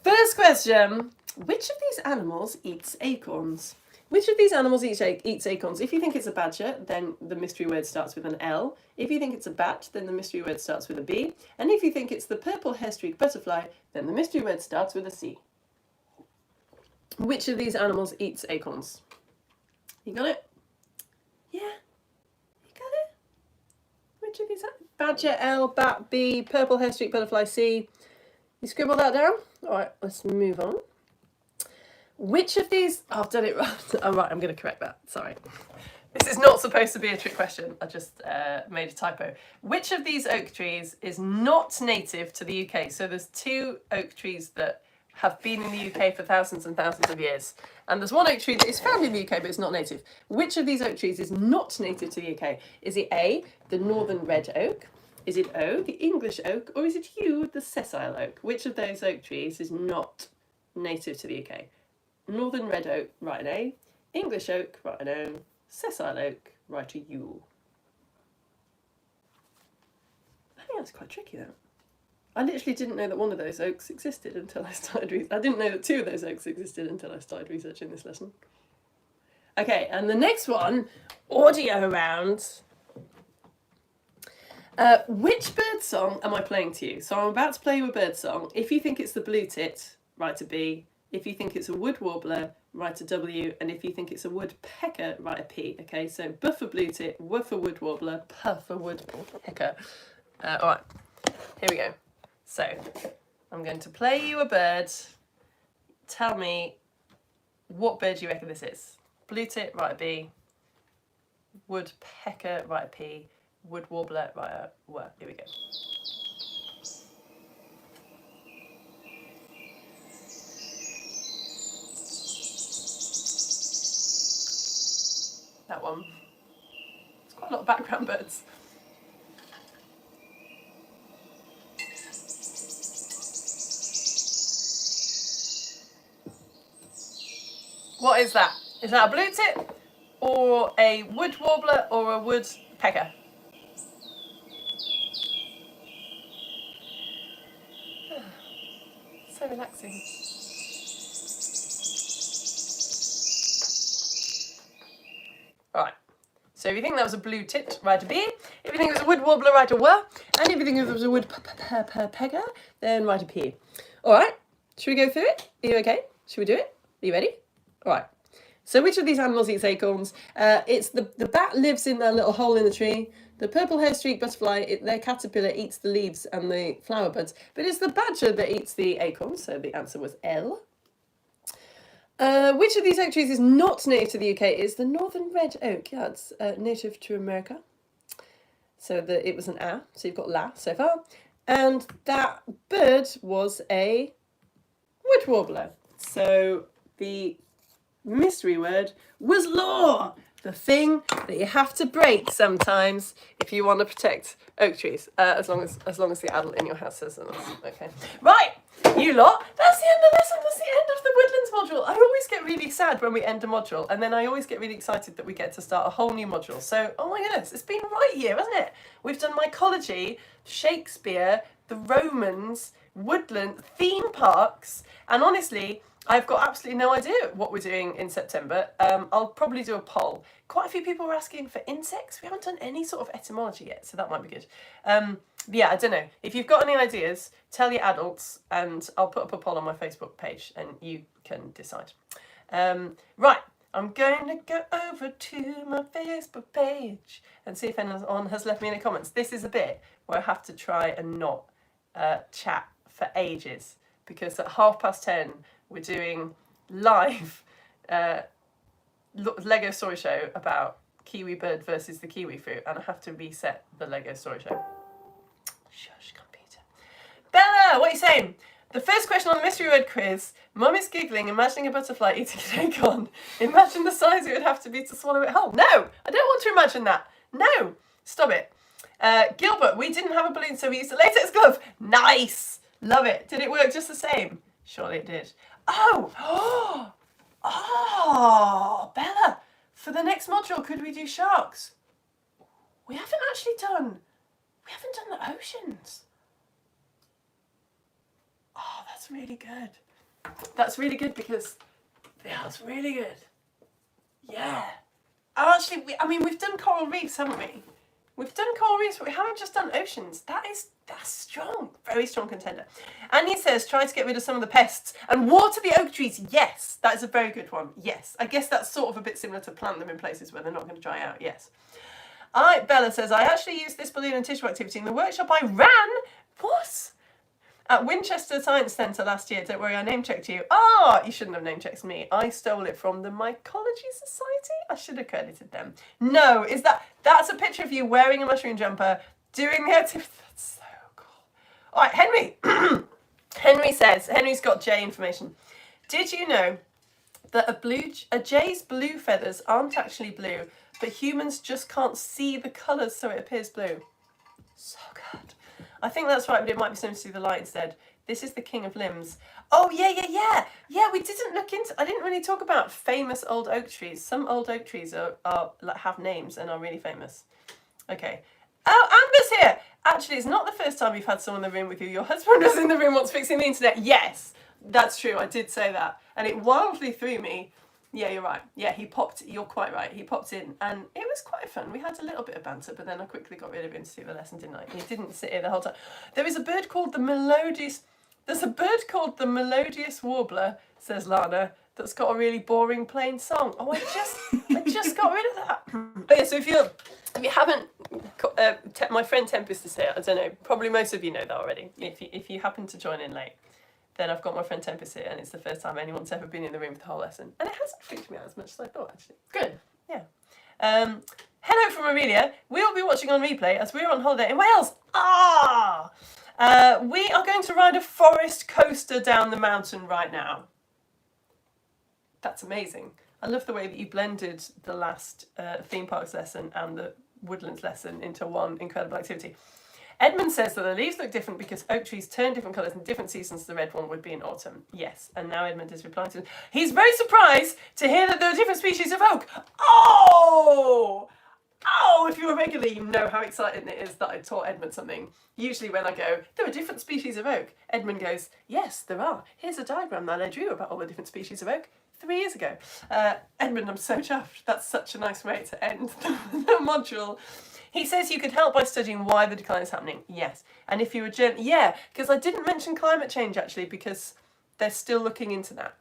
S1: first question: which of these animals eats acorns? Which of these animals eats acorns? If you think it's a badger, then the mystery word starts with an L. If you think it's a bat, then the mystery word starts with a B. And if you think it's the purple hair-streaked butterfly, then the mystery word starts with a C. Which of these animals eats acorns? You got it? Yeah, you got it. Which of these? Badger L, bat B, purple hair streak butterfly C. You scribble that down? All right, let's move on. Which of these? Oh, I've done it right. All right, I'm going to correct that. Sorry. This is not supposed to be a trick question. I just made a typo. Which of these oak trees is not native to the UK? So there's 2 oak trees that have been in the UK for thousands and thousands of years. And there's one oak tree that is found in the UK, but it's not native. Which of these oak trees is not native to the UK? Is it A, the northern red oak? Is it O, the English oak? Or is it U, the sessile oak? Which of those oak trees is not native to the UK? Northern red oak, write an A. English oak, write an O. Sessile oak, write a U. I think that's quite tricky, though. I literally didn't know that one of those oaks existed until I started I didn't know that 2 of those oaks existed until I started researching this lesson. Okay, and the next one, audio round. Which bird song am I playing to you? So I'm about to play you a bird song. If you think it's the blue tit, write a B. If you think it's a wood warbler, write a W. And if you think it's a woodpecker, write a P. Okay, so B for blue tit, W for wood warbler, P for woodpecker. All right, here we go. So, I'm going to play you a bird. Tell me what bird you reckon this is. Blue tit, write a B. Woodpecker, write a P. Wood warbler, write a W. Here we go. That one. It's quite a lot of background birds. What is that? Is that a blue tit or a wood warbler or a woodpecker? So relaxing. Alright, so if you think that was a blue tit, write a B. If you think it was a wood warbler, write a W. And if you think it was a woodpecker, then write a P. Alright, should we go through it? Are you okay? Should we do it? Are you ready? Right. So which of these animals eats acorns? It's the bat lives in their little hole in the tree. The purple hair-streaked butterfly, their caterpillar eats the leaves and the flower buds. But it's the badger that eats the acorns, so the answer was L. Which of these oak trees is not native to the UK? Is the northern red oak. Yeah, it's native to America. So it was an A, so you've got La so far. And that bird was a wood warbler. So the mystery word was law. the thing that you have to break sometimes if you want to protect oak trees, as long as the adult in your house says that. Okay, right, you lot. That's the end of the lesson. That's the end of the Woodlands module. I always get really sad when we end a module, and then I always get really excited that we get to start a whole new module. So, oh my goodness, it's been right here, hasn't it? We've done mycology, Shakespeare, the Romans, Woodland, theme parks, and honestly, I've got absolutely no idea what we're doing in September. I'll probably do a poll. Quite a few people were asking for insects. We haven't done any sort of etymology yet, so that might be good. Yeah, I don't know. If you've got any ideas, tell your adults, and I'll put up a poll on my Facebook page, and you can decide. Right, I'm going to go over to my Facebook page and see if anyone has left me any comments. This is a bit where I have to try and not chat for ages, because at 10:30 we're doing live Lego story show about kiwi bird versus the kiwi fruit, and I have to reset the Lego story show. Shush, computer. Bella, what are you saying? The first question on the mystery word quiz. Mum is giggling, imagining a butterfly eating an acorn. Imagine the size it would have to be to swallow it whole. No, I don't want to imagine that. No, stop it. Gilbert, we didn't have a balloon, so we used a latex glove. Nice, love it. Did it work just the same? Surely it did. Oh, Bella, for the next module, could we do sharks? We haven't done the oceans. Oh, that's really good. That's really good because, yeah, that's really good. Yeah. Actually, we've done coral reefs, haven't we? We've done coral reefs, but we haven't just done oceans. That's strong. Very strong contender. And he says, try to get rid of some of the pests and water the oak trees. Yes, that is a very good one. Yes. I guess that's sort of a bit similar to plant them in places where they're not going to dry out. Yes. Bella says, I actually used this balloon and tissue activity in the workshop I ran. What? At Winchester Science Centre last year. Don't worry, I name-checked you. You shouldn't have name-checked me. I stole it from the Mycology Society. I should have credited them. No, that's a picture of you wearing a mushroom jumper, doing the activity. That's so cool. All right, Henry. Henry's got J information. Did you know that a jay's blue feathers aren't actually blue, but humans just can't see the colours, so it appears blue? So good. I think that's right, but it might be something to do with the light instead. This is the king of limbs. Oh, yeah. Yeah, we didn't look into... I didn't really talk about famous old oak trees. Some old oak trees have names and are really famous. Okay. Oh, Amber's here! Actually, it's not the first time you've had someone in the room with you. Your husband was in the room once fixing the internet. Yes, that's true. I did say that. And it wildly threw me. Yeah, you're right. Yeah, you're quite right. He popped in and it was quite fun. We had a little bit of banter, but then I quickly got rid of him to see the lesson, didn't I? He didn't sit here the whole time. There's a bird called the melodious warbler, says Lana, that's got a really boring plain song. Oh, I just got rid of that. Oh yeah, so if you haven't, my friend Tempest is here. I don't know, probably most of you know that already. If you happen to join in late, then I've got my friend Tempest here, and it's the first time anyone's ever been in the room for the whole lesson. And it hasn't freaked me out as much as I thought, actually. Good, yeah. Hello from Amelia. We'll be watching on replay as we're on holiday in Wales. We are going to ride a forest coaster down the mountain right now. That's amazing. I love the way that you blended the last theme parks lesson and the Woodlands lesson into one incredible activity. Edmund says that the leaves look different because oak trees turn different colours in different seasons. The red one would be in autumn. Yes, and now Edmund is replying to him. He's very surprised to hear that there are different species of oak. Oh, if you're a regular, you know how exciting it is that I taught Edmund something. Usually when I go, there are different species of oak, Edmund goes, yes, there are. Here's a diagram that I drew about all the different species of oak 3 years ago. Edmund, I'm so chuffed. That's such a nice way to end the module. He says you could help by studying why the decline is happening. Yes. And if you were because I didn't mention climate change actually, because they're still looking into that.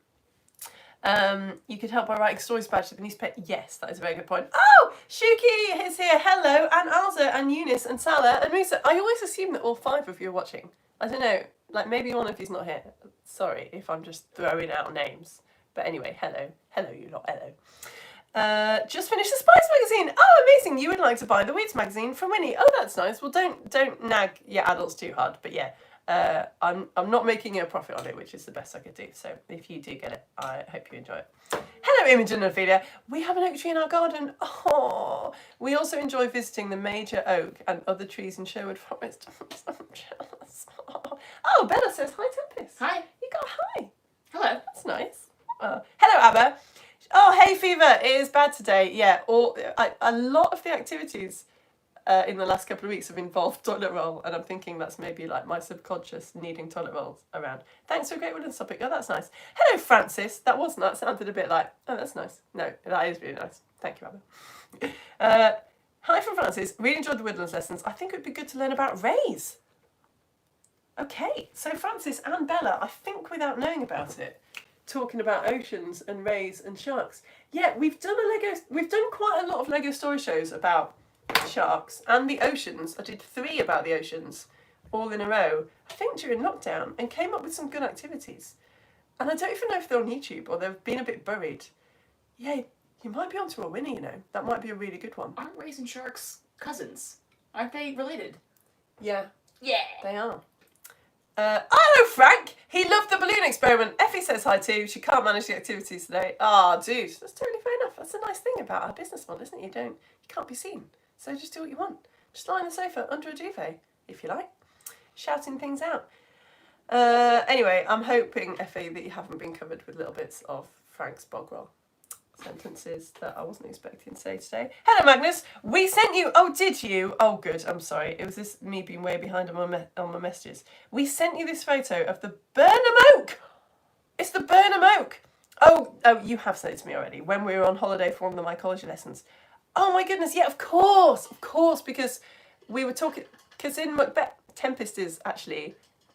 S1: You could help by writing stories about it in the newspaper. Yes, that is a very good point. Oh, Shuki is here. Hello, and Alza, and Eunice, and Salah, and Musa. I always assume that all 5 of you are watching. I don't know, like maybe one of you's not here. Sorry if I'm just throwing out names. But anyway, hello. Hello, you lot. Hello. Just finished the Spice magazine. Oh, amazing! You would like to buy the Weeds magazine from Winnie. Oh, that's nice. Well, don't nag your adults too hard. But yeah, I'm not making a profit on it, which is the best I could do. So if you do get it, I hope you enjoy it. Hello, Hello, Imogen and Ophelia. We have an oak tree in our garden. Oh, we also enjoy visiting the major oak and other trees in Sherwood Forest. I'm jealous. Oh, Bella says hi, Tempest.
S2: Hi.
S1: You got a hi.
S2: Hello.
S1: That's nice. Hello, Abba. Oh, hay fever. It is bad today. Yeah, a lot of the activities in the last couple of weeks have involved toilet roll, and I'm thinking that's maybe like my subconscious needing toilet rolls around. Thanks for a great Woodlands topic. Oh, that's nice. Hello, Francis. That sounded a bit like, oh, that's nice. No, that is really nice. Thank you, Abba. Hi from Francis. Really enjoyed the Woodlands lessons. I think it would be good to learn about rays. Okay, so Francis and Bella, I think without knowing about it, talking about oceans and rays and sharks. Yeah, we've done quite a lot of Lego story shows about sharks and the oceans. I did 3 about the oceans all in a row, I think during lockdown, and came up with some good activities. And I don't even know if they're on YouTube or they've been a bit buried. Yeah, you might be onto a winner, you know. That might be a really good one.
S2: Aren't rays and sharks cousins? Aren't they related?
S1: Yeah.
S2: Yeah.
S1: They are. Hello, Frank. He loved the balloon experiment. Effie says hi too. She can't manage the activities today. Ah, dude, that's totally fair enough. That's a nice thing about our business model, isn't it? You can't be seen. So just do what you want. Just lie on the sofa under a duvet, if you like, shouting things out. Anyway, I'm hoping, Effie, that you haven't been covered with little bits of Frank's bog roll sentences that I wasn't expecting to say today. Hello, Magnus. We sent you. Oh, did you? Oh, good. I'm sorry. It was this me being way behind on my messages. We sent you this photo of the Burnham Oak. It's the Burnham Oak. Oh, you have sent it to me already when we were on holiday for one of the mycology lessons. Oh my goodness, yeah, of course, because we were talking, because in Macbeth, Tempest is actually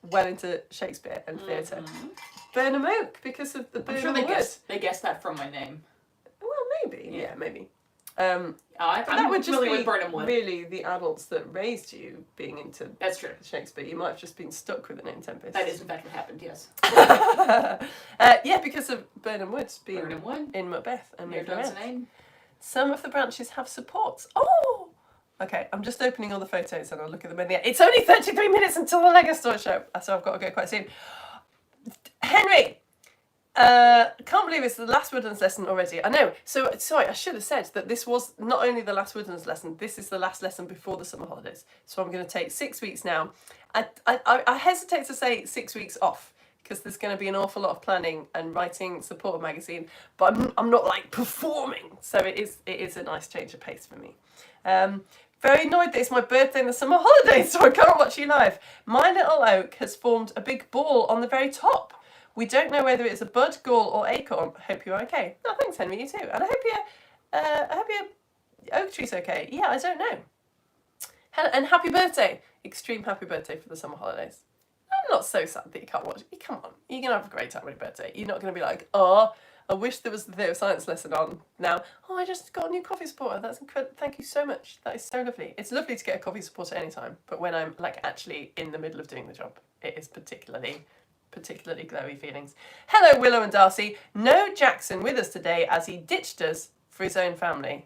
S1: well into Shakespeare and theatre. Burnham Oak, because of the Burnham
S2: I'm sure
S1: Wood.
S2: they guessed that from my name.
S1: Well, maybe, yeah maybe.
S2: I'm
S1: that would just be
S2: with Burnham Wood.
S1: really the adults that raised you being into
S2: That's true.
S1: Shakespeare. You might have just been stuck with the name Tempest.
S2: That is in fact what happened, yes.
S1: Yeah, because of Burnham Wood being
S2: Burnham Wood.
S1: in Macbeth and moved
S2: That's
S1: around.
S2: the name.
S1: Some of the branches have supports. Oh! Okay, I'm just opening all the photos and I'll look at them in the end. It's only 33 minutes until the Lego Store show, so I've got to go quite soon. Henry! Can't believe it's the last Woodlands lesson already. I know. So, sorry, I should have said that this was not only the last Woodlands lesson, this is the last lesson before the summer holidays. So I'm going to take 6 weeks now. I hesitate to say 6 weeks off, because there's going to be an awful lot of planning and writing support a magazine, but I'm not like performing, so it is a nice change of pace for me. Very annoyed that it's my birthday in the summer holidays, so I can't watch you live. My little oak has formed a big ball on the very top. We don't know whether it's a bud, gall, or acorn. Hope you're okay. Oh, thanks, Henry. You too, and I hope your oak tree's okay. Yeah, I don't know. And happy birthday, extreme happy birthday for the summer holidays. I'm not so sad that you can't watch it. Come on, you're going to have a great time on your birthday. You're not going to be like, oh, I wish there was the theatre science lesson on now. Oh, I just got a new coffee supporter. That's incredible. Thank you so much. That is so lovely. It's lovely to get a coffee supporter anytime, but when I'm like actually in the middle of doing the job, it is particularly glowy feelings. Hello, Willow and Darcy. No Jackson with us today as he ditched us for his own family.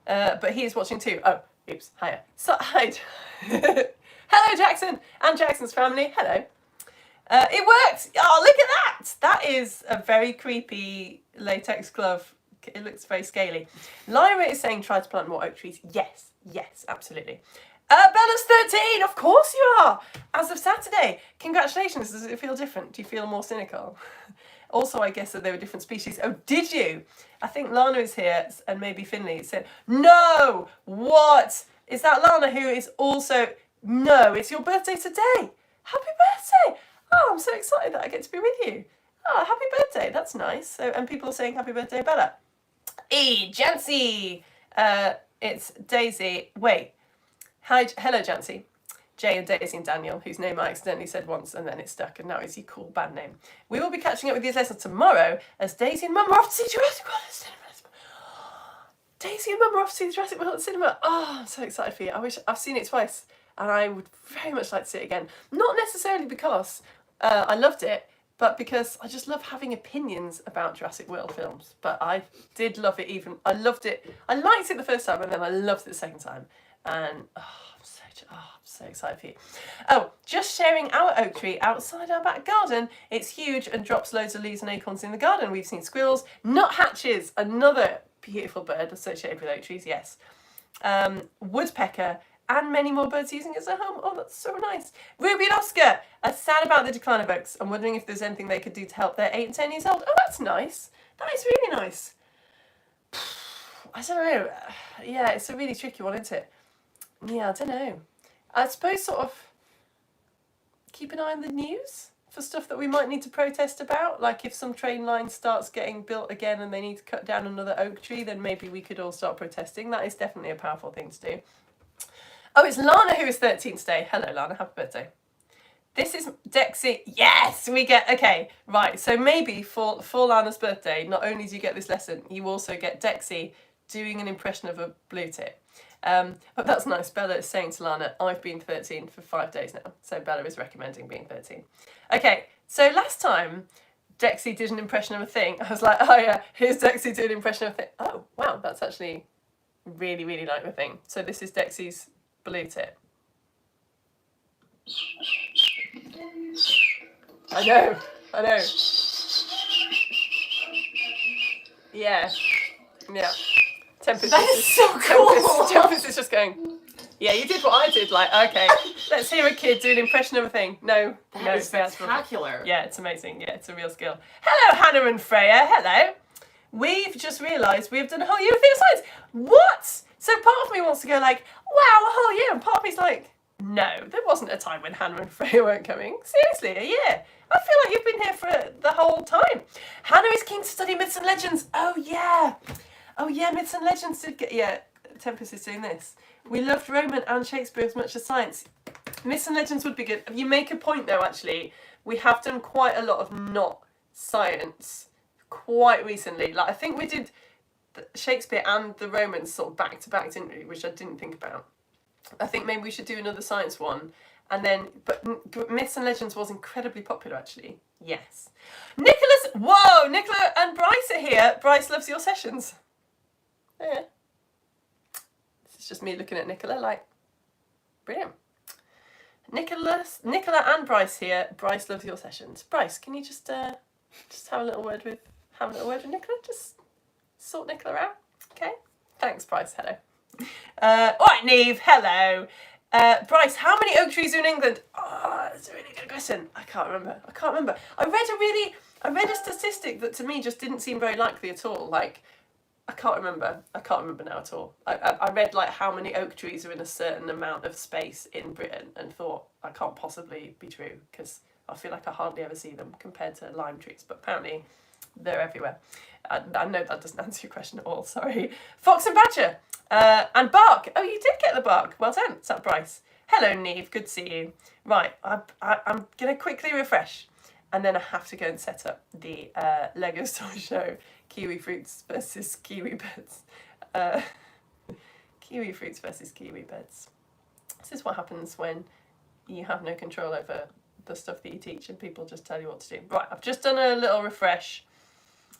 S1: But he is watching too. Oh, oops. Hiya. So, hi. Hello, Jackson and Jackson's family. Hello. It worked. Oh, look at that. That is a very creepy latex glove. It looks very scaly. Lyra is saying try to plant more oak trees. Yes, absolutely. Bella's 13. Of course you are. As of Saturday. Congratulations. Does it feel different? Do you feel more cynical? Also, I guess that they were different species. Oh, did you? I think Lana is here, and maybe Finley said, no! What? Is that Lana who is also... No, it's your birthday today. Happy birthday! Oh, I'm so excited that I get to be with you. Oh, happy birthday. That's nice. So, and people are saying happy birthday, Bella. Jancy! It's Daisy. Wait. Hi, hello, Jancy. Jay and Daisy and Daniel, whose name I accidentally said once and then it stuck, and now is your cool band name. We will be catching up with these lessons tomorrow as Daisy and Mum are off to see Jurassic World at the cinema. Daisy and Mum are off to see Jurassic World at the cinema. Oh, I'm so excited for you. I've seen it twice and I would very much like to see it again. Not necessarily because I loved it, but because I just love having opinions about Jurassic World films. But I did love it I loved it. I liked it the first time and then I loved it the second time. And I'm so Oh, I'm so excited for you. Oh, just sharing our oak tree outside our back garden. It's huge and drops loads of leaves and acorns in the garden. We've seen squirrels, nuthatches, another beautiful bird associated with oak trees, yes. Woodpecker, and many more birds using it as a home. Oh, that's so nice. Ruby and Oscar are sad about the decline of oaks. I'm wondering if there's anything they could do to help. They're 8 and 10 years old. Oh, that's nice. That is really nice. I don't know. Yeah, it's a really tricky one, isn't it? Yeah, I don't know. I suppose sort of keep an eye on the news for stuff that we might need to protest about. Like if some train line starts getting built again and they need to cut down another oak tree, then maybe we could all start protesting. That is definitely a powerful thing to do. Oh, it's Lana who is 13 today. Hello, Lana. Happy birthday. This is Dexy. Yes, we get... Okay, right. So maybe for Lana's birthday, not only do you get this lesson, you also get Dexy doing an impression of a blue tip. But that's nice. Bella is saying to Lana, I've been 13 for 5 days now. So Bella is recommending being 13. Okay, so last time Dexy did an impression of a thing. I was like, oh yeah, here's Dexy doing an impression of a thing. Oh, wow, that's actually really, really like the thing. So this is Dexy's blue tip. I know. Yeah. Tempest.
S2: That is so cool.
S1: Tempest is just going, yeah, you did what I did. Like, okay, let's hear a kid do an impression of a thing. No,
S2: that is spectacular.
S1: Yeah, it's amazing. Yeah, it's a real skill. Hello, Hannah and Freya. Hello. We've just realised we've done a whole year of theatre science. What? So part of me wants to go like, wow, a whole year. And part of me's like, no, there wasn't a time when Hannah and Freya weren't coming. Seriously, a year. I feel like you've been here for the whole time. Hannah is keen to study myths and legends. Oh, yeah, myths and legends did get... Yeah, Tempest is doing this. We loved Roman and Shakespeare as much as science. Myths and legends would be good. You make a point, though, actually. We have done quite a lot of not science quite recently. Like, I think we did Shakespeare and the Romans sort of back to back, didn't we? Which I didn't think about. I think maybe we should do another science one. And then, but Myths and Legends was incredibly popular, actually. Yes. Nicola and Bryce are here. Bryce loves your sessions. Yeah. This is just me looking at Nicola like, brilliant. Nicola and Bryce here. Bryce loves your sessions. Bryce, can you just have a little word with Nicola? Just sort Nicola out. Okay. Thanks, Bryce. Hello. All right, Neve. Hello. Bryce, how many oak trees are in England? Oh, that's a really good question. I can't remember. I read a statistic that to me just didn't seem very likely at all. Like, I can't remember now at all. I read like how many oak trees are in a certain amount of space in Britain and thought that can't possibly be true because I feel like I hardly ever see them compared to lime trees. But apparently they're everywhere. I know that doesn't answer your question at all. Sorry. Fox and Badger. And Bark. Oh, you did get the Bark. Well done. Is that Bryce? Hello, Neve. Good to see you. Right, I'm going to quickly refresh. And then I have to go and set up the Lego Story Show Kiwi Fruits versus Kiwi Birds. Kiwi Fruits versus Kiwi Birds. This is what happens when you have no control over the stuff that you teach and people just tell you what to do. Right, I've just done a little refresh.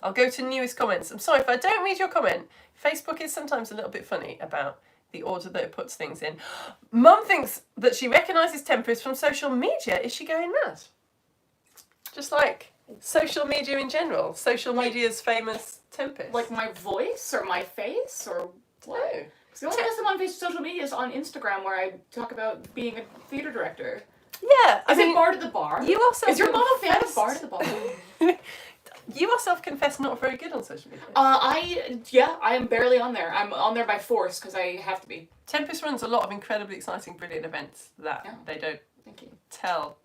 S1: I'll go to newest comments. I'm sorry if I don't read your comment. Facebook is sometimes a little bit funny about the order that it puts things in. Mum thinks that she recognises Tempest from social media. Is she going mad? Just like social media in general. Social media's famous Tempest.
S2: Like my voice or my face or what?
S1: No.
S2: The only time I'm on social media is on Instagram where I talk about being a theatre director.
S1: Yeah.
S2: Is it Bar to the Bar? Is your mom a fan of Bar to the Bar?
S1: You yourself confess not very good on social media.
S2: I am barely on there. I'm on there by force because I have to be.
S1: Tempest runs a lot of incredibly exciting, brilliant events that they don't tell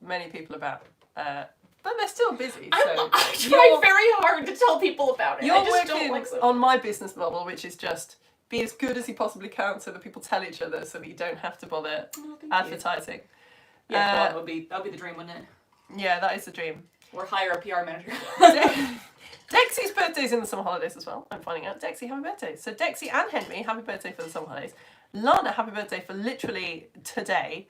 S1: many people about. But they're still busy. So
S2: I try very hard to tell people about it.
S1: You're
S2: I just
S1: working
S2: don't like so.
S1: on my business model, which is just be as good as you possibly can so that people tell each other so that you don't have to bother advertising.
S2: Yeah, that'll be the dream, wouldn't it?
S1: Yeah, that is the dream.
S2: Or hire a PR manager.
S1: Dexy's birthday's in the summer holidays as well, I'm finding out. Dexy, happy birthday. So Dexy and Henry, happy birthday for the summer holidays. Lana, happy birthday for literally today.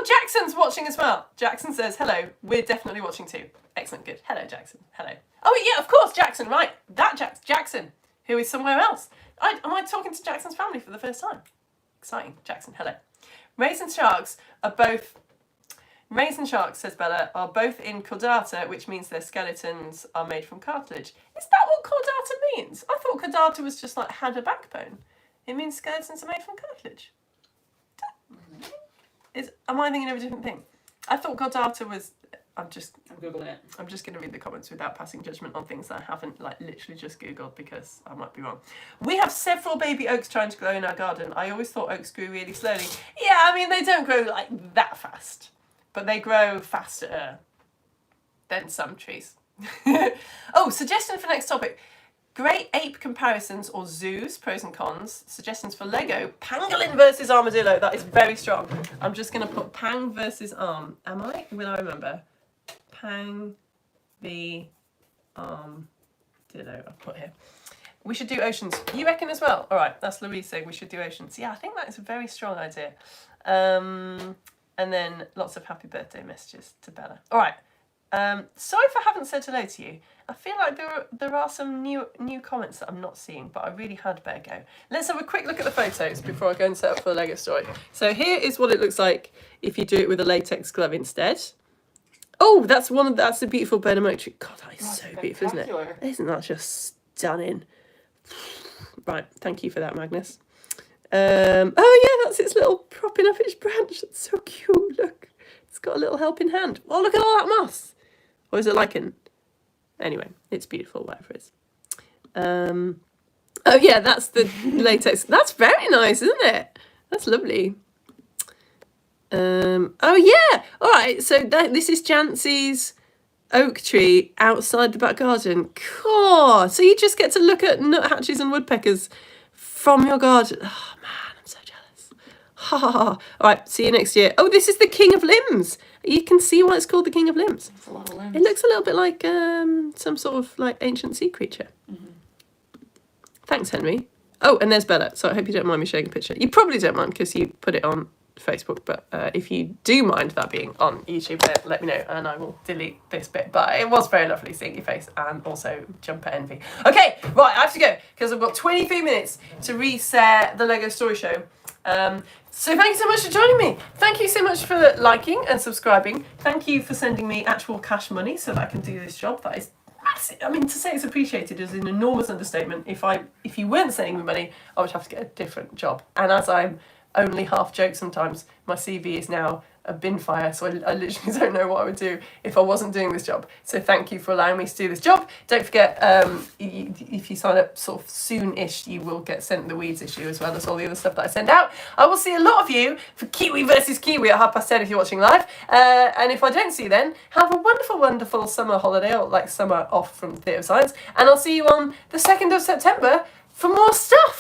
S1: Jackson's watching as well. Jackson says, hello, we're definitely watching too. Excellent, good. Hello, Jackson. Hello. Oh, yeah, of course, Jackson, right. That Jackson, who is somewhere else. Am I talking to Jackson's family for the first time? exciting. Jackson, hello. Raisin sharks, says Bella, are both in chordata, which means their skeletons are made from cartilage. Is that what chordata means? I thought chordata was just like had a backbone. It means skeletons are made from cartilage. Am I thinking of a different thing? I thought chordata was... I'm
S2: Googling it.
S1: I'm just going to read the comments without passing judgment on things that I haven't literally just Googled because I might be wrong. We have several baby oaks trying to grow in our garden. I always thought oaks grew really slowly. Yeah, I mean, they don't grow like that fast, but they grow faster than some trees. Oh, suggestion for next topic. Great ape comparisons or zoos, pros and cons. Suggestions for Lego. Pangolin versus armadillo. That is very strong. I'm just going to put Pang versus Arm. Am I? Will I remember? Pang v Armadillo. I've put here. We should do oceans. You reckon as well? All right. That's Louise saying we should do oceans. Yeah, I think that is a very strong idea. And then lots of happy birthday messages to Bella. All right. Sorry if I haven't said hello to you. I feel like there are some new comments that I'm not seeing, but I really had better go. Let's have a quick look at the photos before I go and set up for the Lego story. So here is what it looks like if you do it with a latex glove instead. Oh, that's a beautiful bird emoji. God, that is so beautiful, isn't it? Isn't that just stunning? Right, thank you for that, Magnus. Oh yeah, that's its little propping up its branch. That's so cute. Look, it's got a little helping hand. Oh, look at all that moss. Or is it lichen? Anyway, it's beautiful, whatever it is. Oh yeah, that's the latex. That's very nice, isn't it? That's lovely. Oh yeah, all right. So this is Jancy's oak tree outside the back garden. God, so you just get to look at nuthatches and woodpeckers from your garden. Oh man, I'm so jealous. Ha ha ha. All right, see you next year. Oh, this is the King of Limbs. You can see why it's called the King of Limbs.
S2: It's a lot of limbs.
S1: It looks a little bit like some sort of like ancient sea creature. Mm-hmm. Thanks, Henry. Oh, and there's Bella. So I hope you don't mind me showing a picture. You probably don't mind because you put it on Facebook, but if you do mind that being on YouTube, then let me know and I will delete this bit. But it was very lovely seeing your face and also jumper envy. Okay, right, I have to go because I've got 23 minutes to reset the Lego Story Show. So thank you so much for joining me. Thank you so much for liking and subscribing. Thank you for sending me actual cash money so that I can do this job. That is massive. I mean, to say it's appreciated is an enormous understatement. If you weren't sending me money, I would have to get a different job. And as I'm only half joke sometimes, my CV is now a bin fire, so I literally don't know what I would do if I wasn't doing this job. So thank you for allowing me to do this job. Don't forget, if you sign up sort of soon-ish, you will get sent the Weeds issue as well as all the other stuff that I send out. I will see a lot of you for Kiwi versus Kiwi at 10:30 if you're watching live. And if I don't see you then, have a wonderful, wonderful summer holiday, or like summer off from Theatre of Science. And I'll see you on the 2nd of September for more stuff.